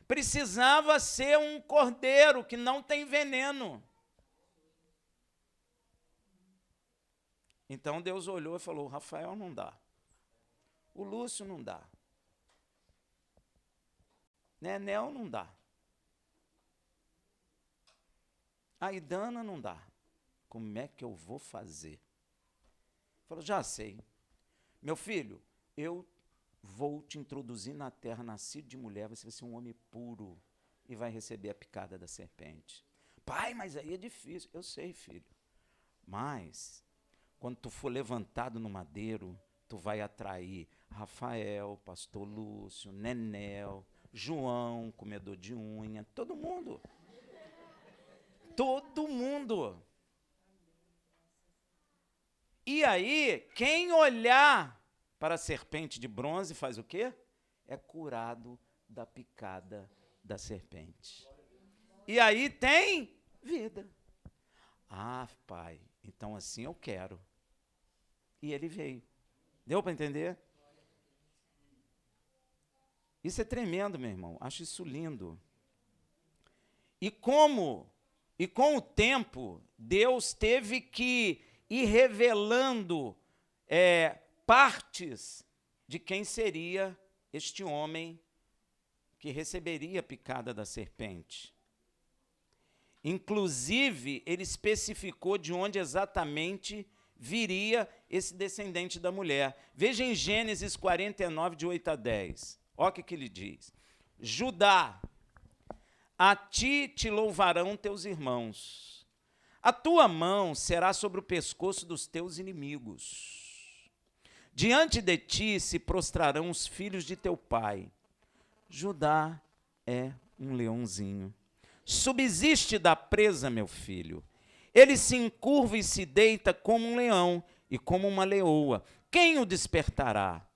Precisava ser um cordeiro que não tem veneno. Então Deus olhou e falou, o Rafael não dá. O Lúcio não dá. Nenel não dá. A Idana não dá. Como é que eu vou fazer? Falou, já sei. Meu filho, eu vou te introduzir na terra, nascido de mulher, você vai ser um homem puro e vai receber a picada da serpente. Pai, mas aí é difícil. Eu sei, filho. Mas, quando tu for levantado no madeiro, tu vai atrair Rafael, pastor Lúcio, Nenel, João, comedor de unha, todo mundo. Todo mundo. E aí, quem olhar para a serpente de bronze faz o quê? É curado da picada da serpente. E aí tem vida. Ah, pai, então assim eu quero. E ele veio. Deu para entender? Isso é tremendo, meu irmão. Acho isso lindo. E com o tempo, Deus teve que ir revelando partes de quem seria este homem que receberia a picada da serpente. Inclusive, ele especificou de onde exatamente viria esse descendente da mulher. Veja em Gênesis 49, de 8 a 10. Olha o que ele diz. Judá, a ti te louvarão teus irmãos. A tua mão será sobre o pescoço dos teus inimigos. Diante de ti se prostrarão os filhos de teu pai. Judá é um leãozinho. Subsiste da presa, meu filho. Ele se encurva e se deita como um leão e como uma leoa. Quem o despertará?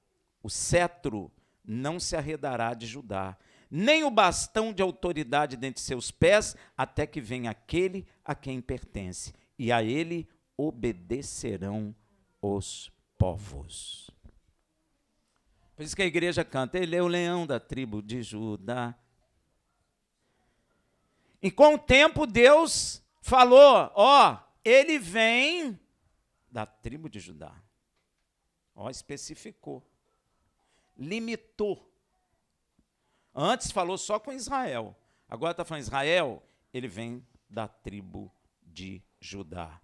O cetro não se arredará de Judá, nem o bastão de autoridade dentre seus pés, até que venha aquele a quem pertence, e a ele obedecerão os povos. Por isso que a igreja canta, ele é o leão da tribo de Judá. E com o tempo Deus falou, ele vem da tribo de Judá. Especificou. Limitou. Antes falou só com Israel. Agora está falando Israel, ele vem da tribo de Judá.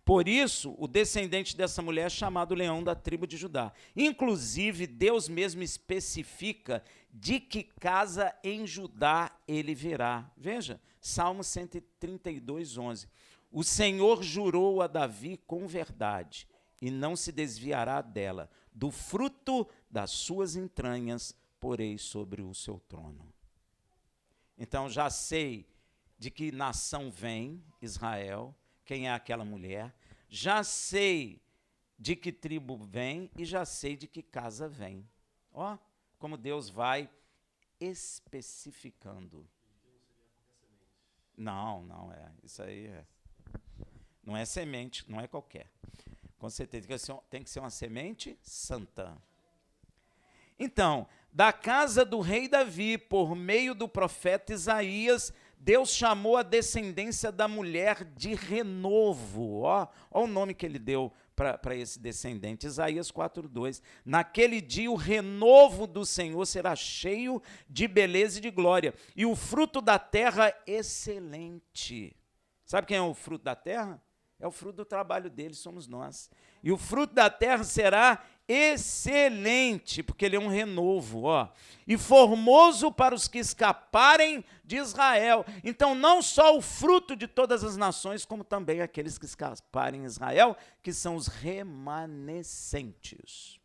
Por isso, o descendente dessa mulher é chamado leão da tribo de Judá. Inclusive, Deus mesmo especifica de que casa em Judá ele virá. Veja, Salmo 132, 11. O Senhor jurou a Davi com verdade, e não se desviará dela. Do fruto das suas entranhas, porei sobre o seu trono. Então, já sei de que nação vem Israel, quem é aquela mulher, já sei de que tribo vem e já sei de que casa vem. Como Deus vai especificando. Não, isso aí não é semente, não é qualquer. Com certeza, tem que ser uma semente santa. Então, da casa do rei Davi, por meio do profeta Isaías, Deus chamou a descendência da mulher de renovo. Olha o nome que ele deu para esse descendente. Isaías 4:2. Naquele dia o renovo do Senhor será cheio de beleza e de glória, e o fruto da terra excelente. Sabe quem é o fruto da terra? É o fruto do trabalho dele, somos nós. E o fruto da terra será excelente, porque ele é um renovo, ó. E formoso para os que escaparem de Israel. Então, não só o fruto de todas as nações, como também aqueles que escaparem de Israel, que são os remanescentes.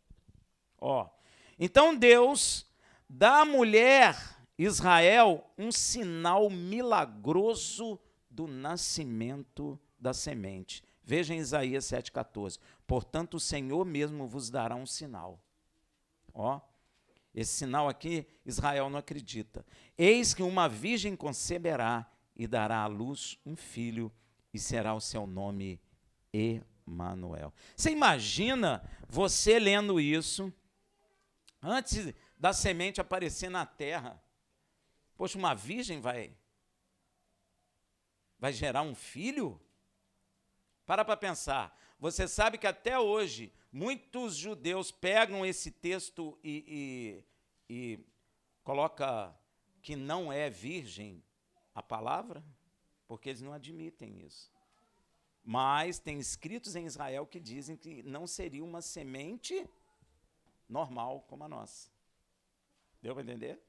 Ó. Então, Deus dá à mulher Israel um sinal milagroso do nascimento da semente. Veja em Isaías 7,14. Portanto, o Senhor mesmo vos dará um sinal. Ó, esse sinal aqui, Israel não acredita. Eis que uma virgem conceberá e dará à luz um filho, e será o seu nome Emanuel. Você imagina você lendo isso, antes da semente aparecer na terra? Poxa, uma virgem vai gerar um filho? Para pensar. Você sabe que até hoje muitos judeus pegam esse texto e coloca que não é virgem a palavra, porque eles não admitem isso. Mas tem escritos em Israel que dizem que não seria uma semente normal como a nossa. Deu para entender?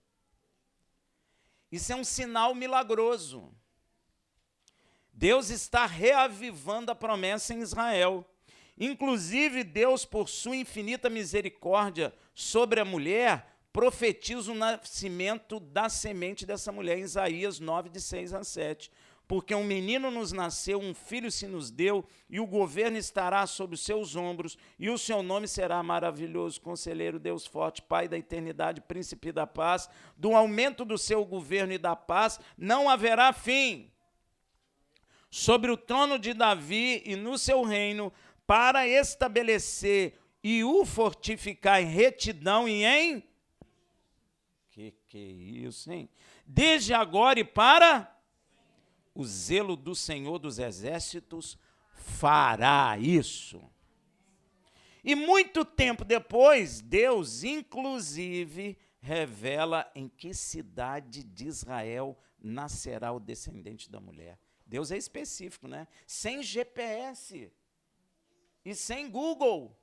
Isso é um sinal milagroso. Deus está reavivando a promessa em Israel. Inclusive, Deus, por sua infinita misericórdia sobre a mulher, profetiza o nascimento da semente dessa mulher, em Isaías 9, de 6 a 7. Porque um menino nos nasceu, um filho se nos deu, e o governo estará sobre os seus ombros, e o seu nome será maravilhoso, Conselheiro, Deus forte, Pai da eternidade, Príncipe da paz. Do aumento do seu governo e da paz não haverá fim sobre o trono de Davi e no seu reino, para estabelecer e o fortificar em retidão e em... Que é isso, hein? Desde agora e para... O zelo do Senhor dos Exércitos fará isso. E muito tempo depois, Deus, inclusive, revela em que cidade de Israel nascerá o descendente da mulher. Deus é específico, né? Sem GPS e sem Google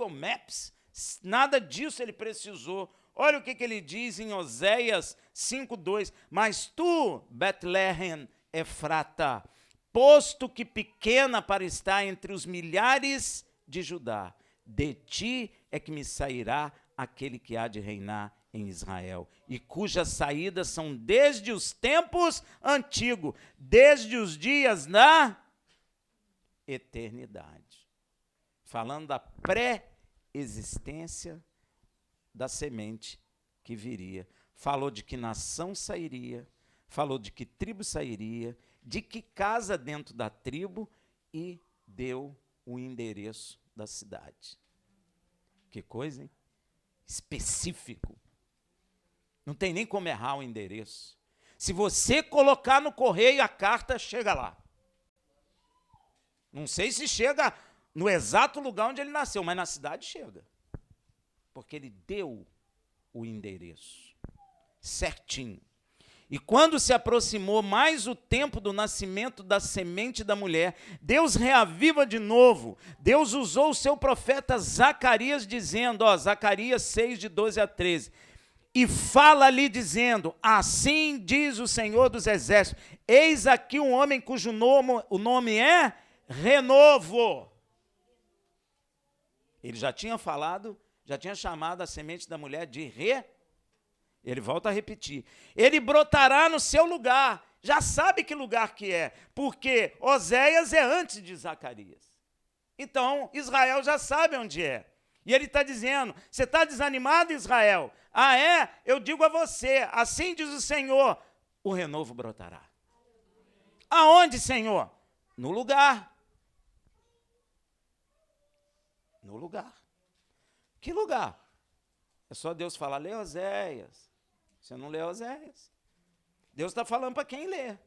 Maps, nada disso ele precisou. Olha o que ele diz em Oséias 5,2. Mas tu, Betlehem Efrata, posto que pequena para estar entre os milhares de Judá, de ti é que me sairá aquele que há de reinar em Israel, e cujas saídas são desde os tempos antigos, desde os dias da eternidade. Falando da pré-existência da semente que viria. Falou de que nação sairia, falou de que tribo sairia, de que casa dentro da tribo, e deu o endereço da cidade. Que coisa, hein? Específico. Não tem nem como errar o endereço. Se você colocar no correio, a carta chega lá. Não sei se chega no exato lugar onde ele nasceu, mas na cidade chega. Porque ele deu o endereço certinho. E quando se aproximou mais o tempo do nascimento da semente da mulher, Deus reaviva de novo. Deus usou o seu profeta Zacarias dizendo, Zacarias 6, de 12 a 13, e fala ali dizendo, assim diz o Senhor dos Exércitos, eis aqui um homem cujo o nome é Renovo. Ele já tinha falado, já tinha chamado a semente da mulher de Ele volta a repetir. Ele brotará no seu lugar. Já sabe que lugar que é, porque Oséias é antes de Zacarias. Então, Israel já sabe onde é. E ele está dizendo, você está desanimado, Israel? Ah, é? Eu digo a você, assim diz o Senhor, o renovo brotará. Aonde, Senhor? No lugar. No lugar. Que lugar? É só Deus falar, lê Oséias. Você não lê Oséias. Deus está falando para quem lê.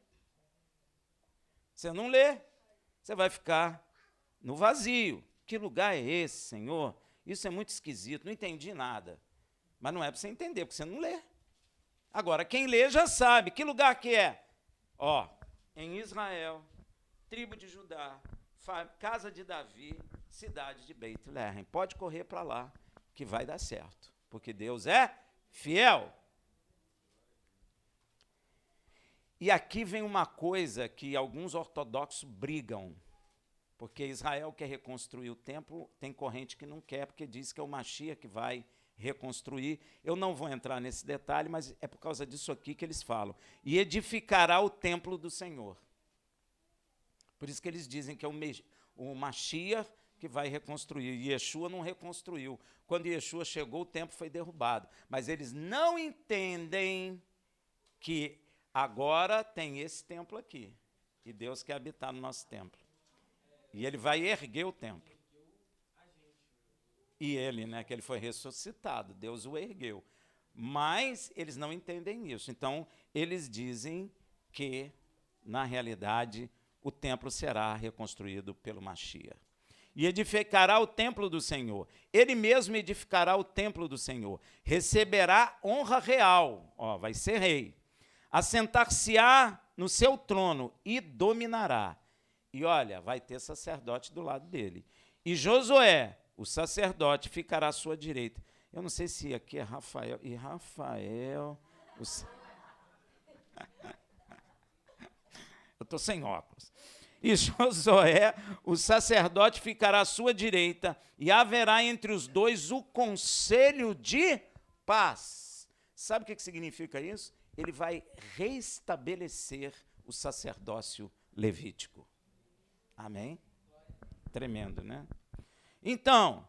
Você não lê, você vai ficar no vazio. Que lugar é esse, Senhor? Isso é muito esquisito, não entendi nada. Mas não é para você entender, porque você não lê. Agora, quem lê já sabe. Que lugar que é? em Israel, tribo de Judá, casa de Davi, cidade de Beit-Lehem. Pode correr para lá, que vai dar certo, porque Deus é fiel. E aqui vem uma coisa que alguns ortodoxos brigam, porque Israel quer reconstruir o templo, tem corrente que não quer, porque diz que é o Mashiach que vai reconstruir. Eu não vou entrar nesse detalhe, mas é por causa disso aqui que eles falam. E edificará o templo do Senhor. Por isso que eles dizem que é o Mashiach que vai reconstruir. E Yeshua não reconstruiu. Quando Yeshua chegou, o templo foi derrubado. Mas eles não entendem que agora tem esse templo aqui. E Deus quer habitar no nosso templo. E ele vai erguer o templo. E ele, né, que ele foi ressuscitado, Deus o ergueu. Mas eles não entendem isso. Então, eles dizem que, na realidade, o templo será reconstruído pelo Mashiach. E edificará o templo do Senhor. Ele mesmo edificará o templo do Senhor. Receberá honra real. Ó, vai ser rei. Assentar-se-á no seu trono e dominará. E olha, vai ter sacerdote do lado dele. E Josué, o sacerdote, ficará à sua direita. Eu não sei se aqui é Rafael. E Rafael... Eu estou sem óculos. E Josué, o sacerdote, ficará à sua direita, e haverá entre os dois o conselho de paz. Sabe o que significa isso? Ele vai restabelecer o sacerdócio levítico. Amém? Tremendo, né? Então,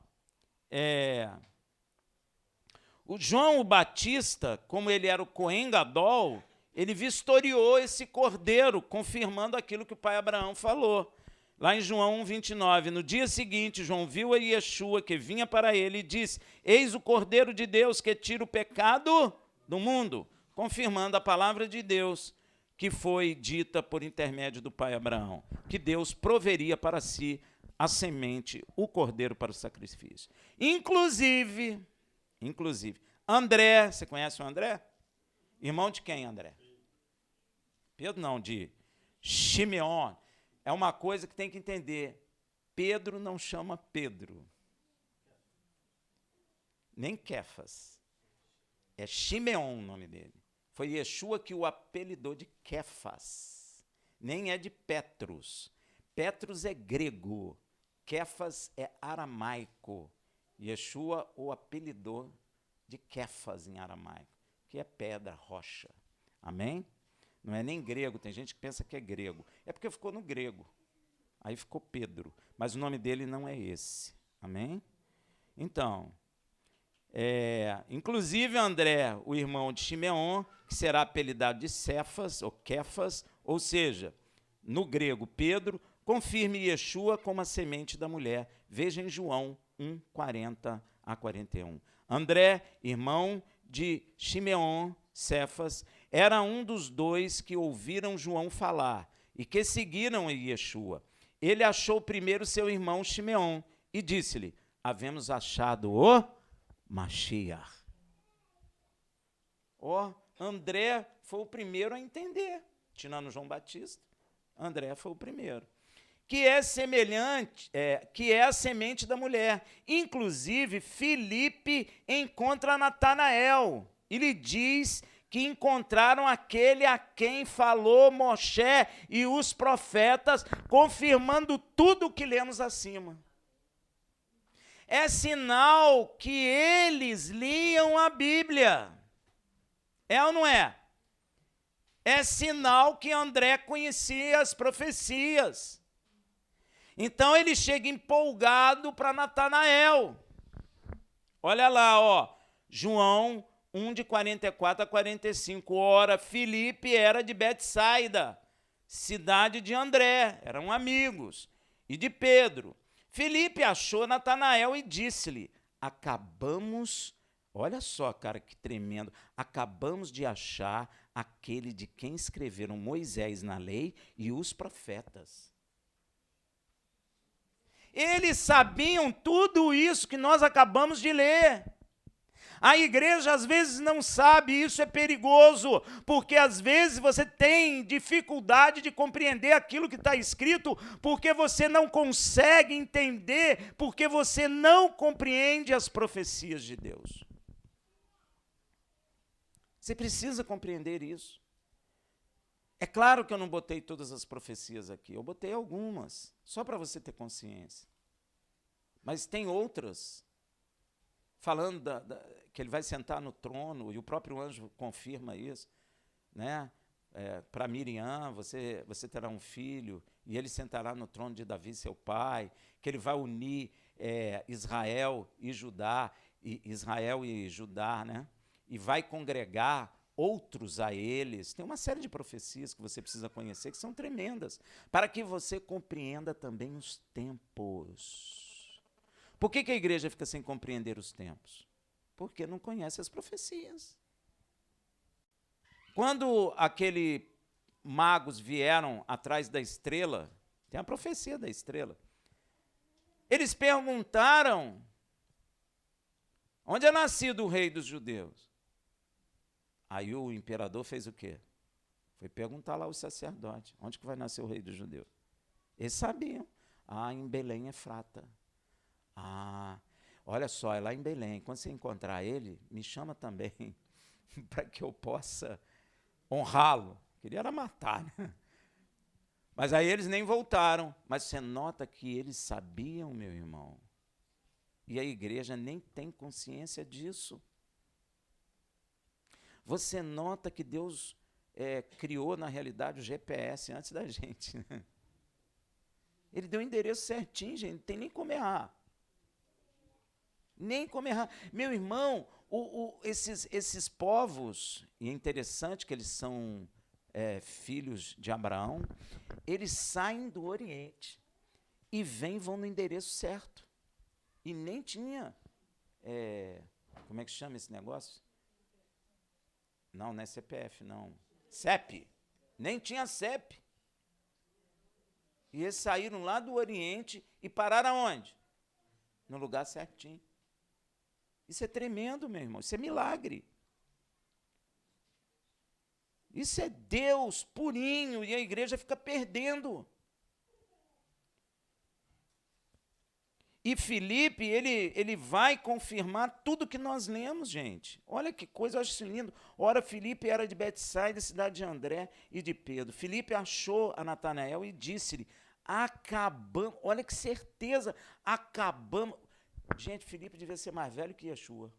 o João o Batista, como ele era o Cohen Gadol, ele vistoriou esse cordeiro, confirmando aquilo que o pai Abraão falou. Lá em João 1:29, no dia seguinte, João viu a Yeshua que vinha para ele e disse: eis o cordeiro de Deus que tira o pecado do mundo, confirmando a palavra de Deus que foi dita por intermédio do pai Abraão, que Deus proveria para si a semente, o cordeiro para o sacrifício. Inclusive, André, você conhece o André? Irmão de quem, André? Pedro não, de Shimeon. É uma coisa que tem que entender. Pedro não chama Pedro. Nem Kefas. É Shimeon o nome dele. Foi Yeshua que o apelidou de Kefas. Nem é de Petrus. Petrus é grego. Kefas é aramaico. Yeshua o apelidou de Kefas em aramaico, que é pedra, rocha. Amém? Não é nem grego, tem gente que pensa que é grego. É porque ficou no grego. Aí ficou Pedro. Mas o nome dele não é esse. Amém? Então, inclusive André, o irmão de Shimeon, que será apelidado de Cefas, ou Kefas, ou seja, no grego, Pedro, confirme Yeshua como a semente da mulher. Veja em João 1:40-41. André, irmão de Shimeon, Cefas, era um dos dois que ouviram João falar e que seguiram Yeshua. Ele achou primeiro seu irmão Shimeon e disse-lhe: havemos achado o Mashiach. André foi o primeiro a entender, tirando João Batista. André foi o primeiro. Que é semelhante, que é a semente da mulher. Inclusive, Filipe encontra Natanael e lhe diz que encontraram aquele a quem falou Moshe e os profetas, confirmando tudo o que lemos acima. É sinal que eles liam a Bíblia. É ou não é? É sinal que André conhecia as profecias. Então ele chega empolgado para Natanael. Olha lá, João 1:44-45. Ora, Filipe era de Betsaida, cidade de André, eram amigos, e de Pedro. Filipe achou Natanael e disse-lhe: olha só, cara, que tremendo, acabamos de achar aquele de quem escreveram Moisés na lei e os profetas. Eles sabiam tudo isso que nós acabamos de ler. A igreja às vezes não sabe, isso é perigoso, porque às vezes você tem dificuldade de compreender aquilo que está escrito, porque você não consegue entender, porque você não compreende as profecias de Deus. Você precisa compreender isso. É claro que eu não botei todas as profecias aqui, eu botei algumas, só para você ter consciência. Mas tem outras, falando que ele vai sentar no trono, e o próprio anjo confirma isso, né? Para Miriam, você terá um filho, e ele sentará no trono de Davi, seu pai, que ele vai unir Israel e Judá, né? E vai congregar outros a eles. Tem uma série de profecias que você precisa conhecer, que são tremendas, para que você compreenda também os tempos. Por que a igreja fica sem compreender os tempos? Porque não conhece as profecias. Quando aqueles magos vieram atrás da estrela, tem a profecia da estrela, eles perguntaram: onde é nascido o rei dos judeus? Aí o imperador fez o quê? Foi perguntar lá aos sacerdotes: onde que vai nascer o rei dos judeus? Eles sabiam. Em Belém Efrata. Olha só, é lá em Belém. Quando você encontrar ele, me chama também, para que eu possa honrá-lo. Queria era matar, né? Mas aí eles nem voltaram. Mas você nota que eles sabiam, meu irmão. E a igreja nem tem consciência disso. Você nota que Deus criou, na realidade, o GPS antes da gente. Né? Ele deu o endereço certinho, gente. Não tem nem como errar. Nem como errar. Meu irmão, esses povos, e é interessante que eles são filhos de Abraão, eles saem do Oriente e vão no endereço certo. E nem tinha, como é que chama esse negócio? Não é CPF, não. CEP. Nem tinha CEP. E eles saíram lá do Oriente e pararam aonde? No lugar certinho. Isso é tremendo, meu irmão. Isso é milagre. Isso é Deus purinho e a igreja fica perdendo. E Filipe, ele vai confirmar tudo que nós lemos, gente. Olha que coisa, eu acho isso lindo. Ora, Filipe era de Betsaida, cidade de André e de Pedro. Filipe achou a Natanael e disse-lhe: acabamos, olha que certeza, acabamos. Gente, Filipe devia ser mais velho que Yeshua.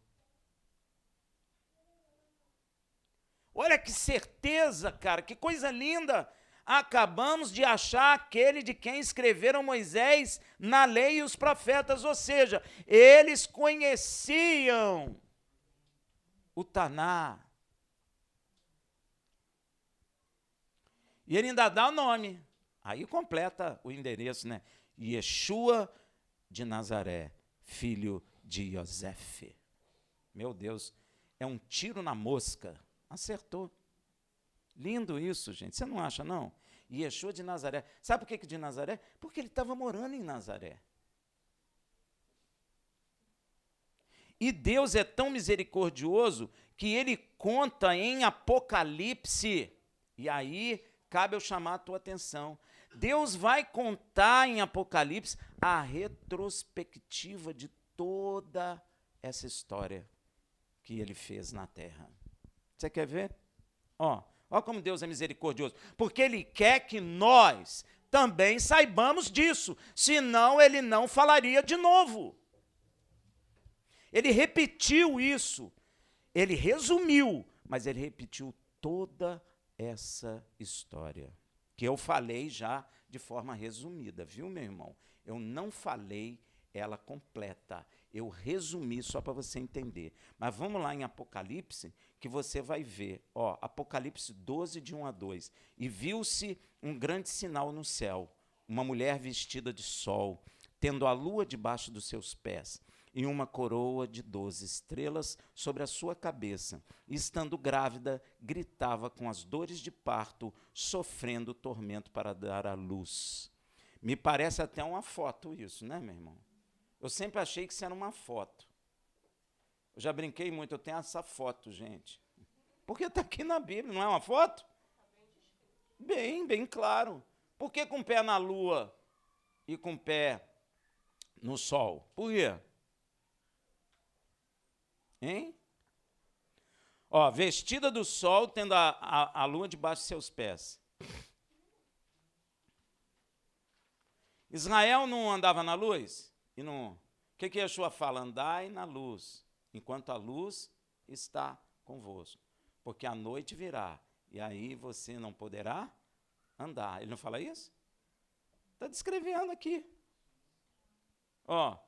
Olha que certeza, cara, que coisa linda. Acabamos de achar aquele de quem escreveram Moisés na lei e os profetas, ou seja, eles conheciam o Taná. E ele ainda dá o nome, aí completa o endereço, né? Yeshua de Nazaré, filho de Yosefe. Meu Deus, é um tiro na mosca. Acertou. Lindo isso, gente. Você não acha, não? Yeshua de Nazaré. Sabe por que de Nazaré? Porque ele estava morando em Nazaré. E Deus é tão misericordioso que ele conta em Apocalipse. E aí, cabe eu chamar a tua atenção. Deus vai contar em Apocalipse a retrospectiva de toda essa história que ele fez na terra. Você quer ver? Ó como Deus é misericordioso. Porque ele quer que nós também saibamos disso. Senão ele não falaria de novo. Ele repetiu isso. Ele resumiu, mas ele repetiu toda essa história. Que eu falei já de forma resumida, viu, meu irmão? Eu não falei ela completa. Eu resumi só para você entender. Mas vamos lá em Apocalipse, que você vai ver. Apocalipse 12, de 1 a 2. E viu-se um grande sinal no céu, uma mulher vestida de sol, tendo a lua debaixo dos seus pés, e uma coroa de 12 estrelas sobre a sua cabeça. E, estando grávida, gritava com as dores de parto, sofrendo tormento para dar à luz. Me parece até uma foto isso, né, meu irmão? Eu sempre achei que isso era uma foto. Eu já brinquei muito, eu tenho essa foto, gente. Porque está aqui na Bíblia, não é uma foto? Bem claro. Por que com o pé na lua e com o pé no sol? Por quê? Hein? Ó, vestida do sol, tendo a lua debaixo de seus pés. Israel não andava na luz? E não... O que Yeshua fala? Andai na luz, enquanto a luz está convosco. Porque a noite virá, e aí você não poderá andar. Ele não fala isso? Está descrevendo aqui. Ó,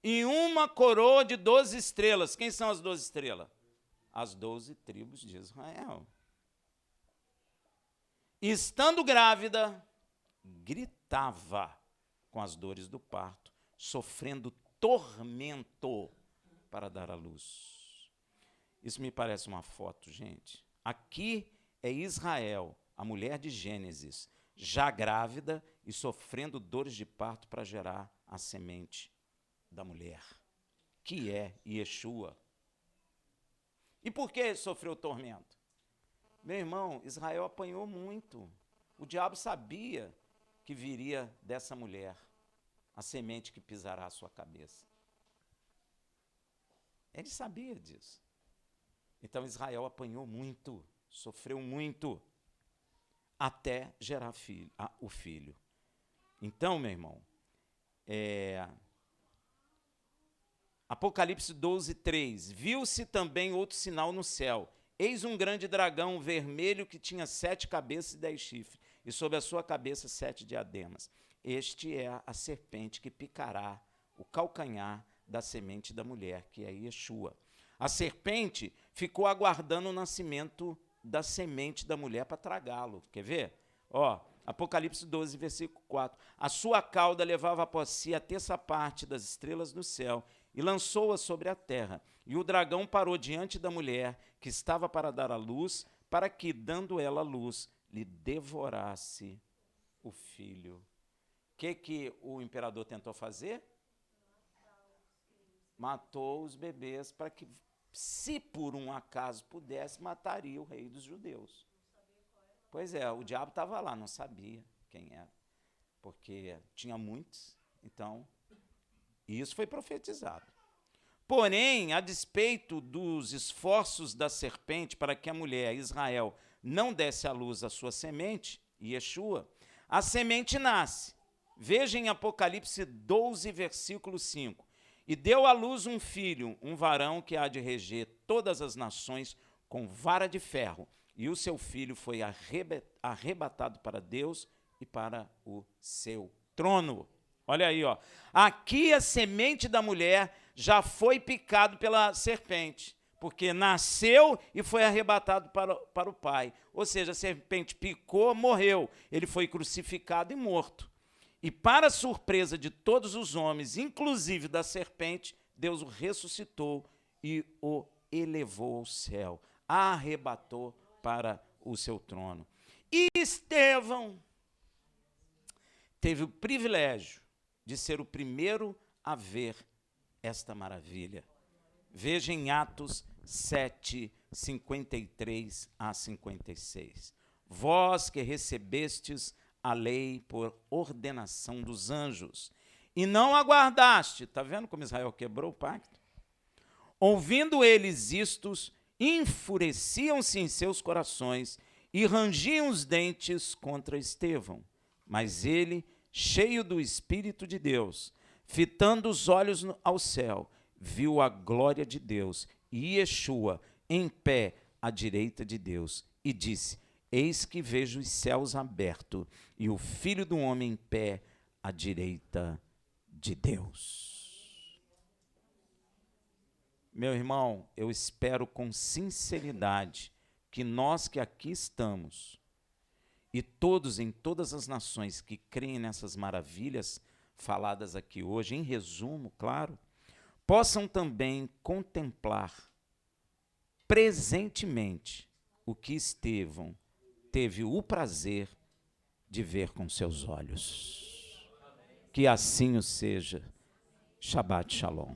e uma coroa de 12 estrelas. Quem são as 12 estrelas? As 12 tribos de Israel. E estando grávida, gritava com as dores do parto, sofrendo tormento para dar à luz. Isso me parece uma foto, gente. Aqui é Israel, a mulher de Gênesis, já grávida e sofrendo dores de parto para gerar a semente da mulher, que é Yeshua. E por que sofreu tormento? Meu irmão, Israel apanhou muito. O diabo sabia que viria dessa mulher a semente que pisará a sua cabeça. Ele sabia disso. Então Israel apanhou muito, sofreu muito, até gerar o filho. Então, meu irmão, Apocalipse 12:3, viu-se também outro sinal no céu. Eis um grande dragão vermelho que tinha 7 cabeças e 10 chifres, e sobre a sua cabeça 7 diademas. Este é a serpente que picará o calcanhar da semente da mulher, que é Yeshua. A serpente ficou aguardando o nascimento da semente da mulher para tragá-lo. Quer ver? Ó, Apocalipse 12, versículo 4. A sua cauda levava após si a terça parte das estrelas do céu e lançou-a sobre a terra. E o dragão parou diante da mulher que estava para dar à luz, para que, dando ela a luz, lhe devorasse o filho. O que o imperador tentou fazer? Matou os bebês para que, se por um acaso pudesse, mataria o rei dos judeus. Pois é, o diabo estava lá, não sabia quem era, porque tinha muitos, então, isso foi profetizado. Porém, a despeito dos esforços da serpente para que a mulher, Israel, não desse à luz a sua semente, Yeshua, a semente nasce. Veja em Apocalipse 12, versículo 5. E deu à luz um filho, um varão que há de reger todas as nações com vara de ferro. E o seu filho foi arrebatado para Deus e para o seu trono. Olha aí, ó. Aqui a semente da mulher já foi picado pela serpente, porque nasceu e foi arrebatado para o pai. Ou seja, a serpente picou, morreu. Ele foi crucificado e morto. E para surpresa de todos os homens, inclusive da serpente, Deus o ressuscitou e o elevou ao céu, arrebatou para o seu trono. E Estevão teve o privilégio de ser o primeiro a ver esta maravilha. Veja em Atos 7, 53 a 56. Vós que recebestes a lei por ordenação dos anjos, e não aguardaste, está vendo como Israel quebrou o pacto? Ouvindo eles istos, enfureciam-se em seus corações e rangiam os dentes contra Estevão. Mas ele, cheio do Espírito de Deus, fitando os olhos ao céu, viu a glória de Deus e Yeshua em pé à direita de Deus, e disse: eis que vejo os céus abertos e o Filho do Homem em pé à direita de Deus. Meu irmão, eu espero com sinceridade que nós que aqui estamos, e todos em todas as nações que creem nessas maravilhas faladas aqui hoje, em resumo, claro, possam também contemplar presentemente o que Estevão teve o prazer de ver com seus olhos. Que assim o seja. Shabbat Shalom.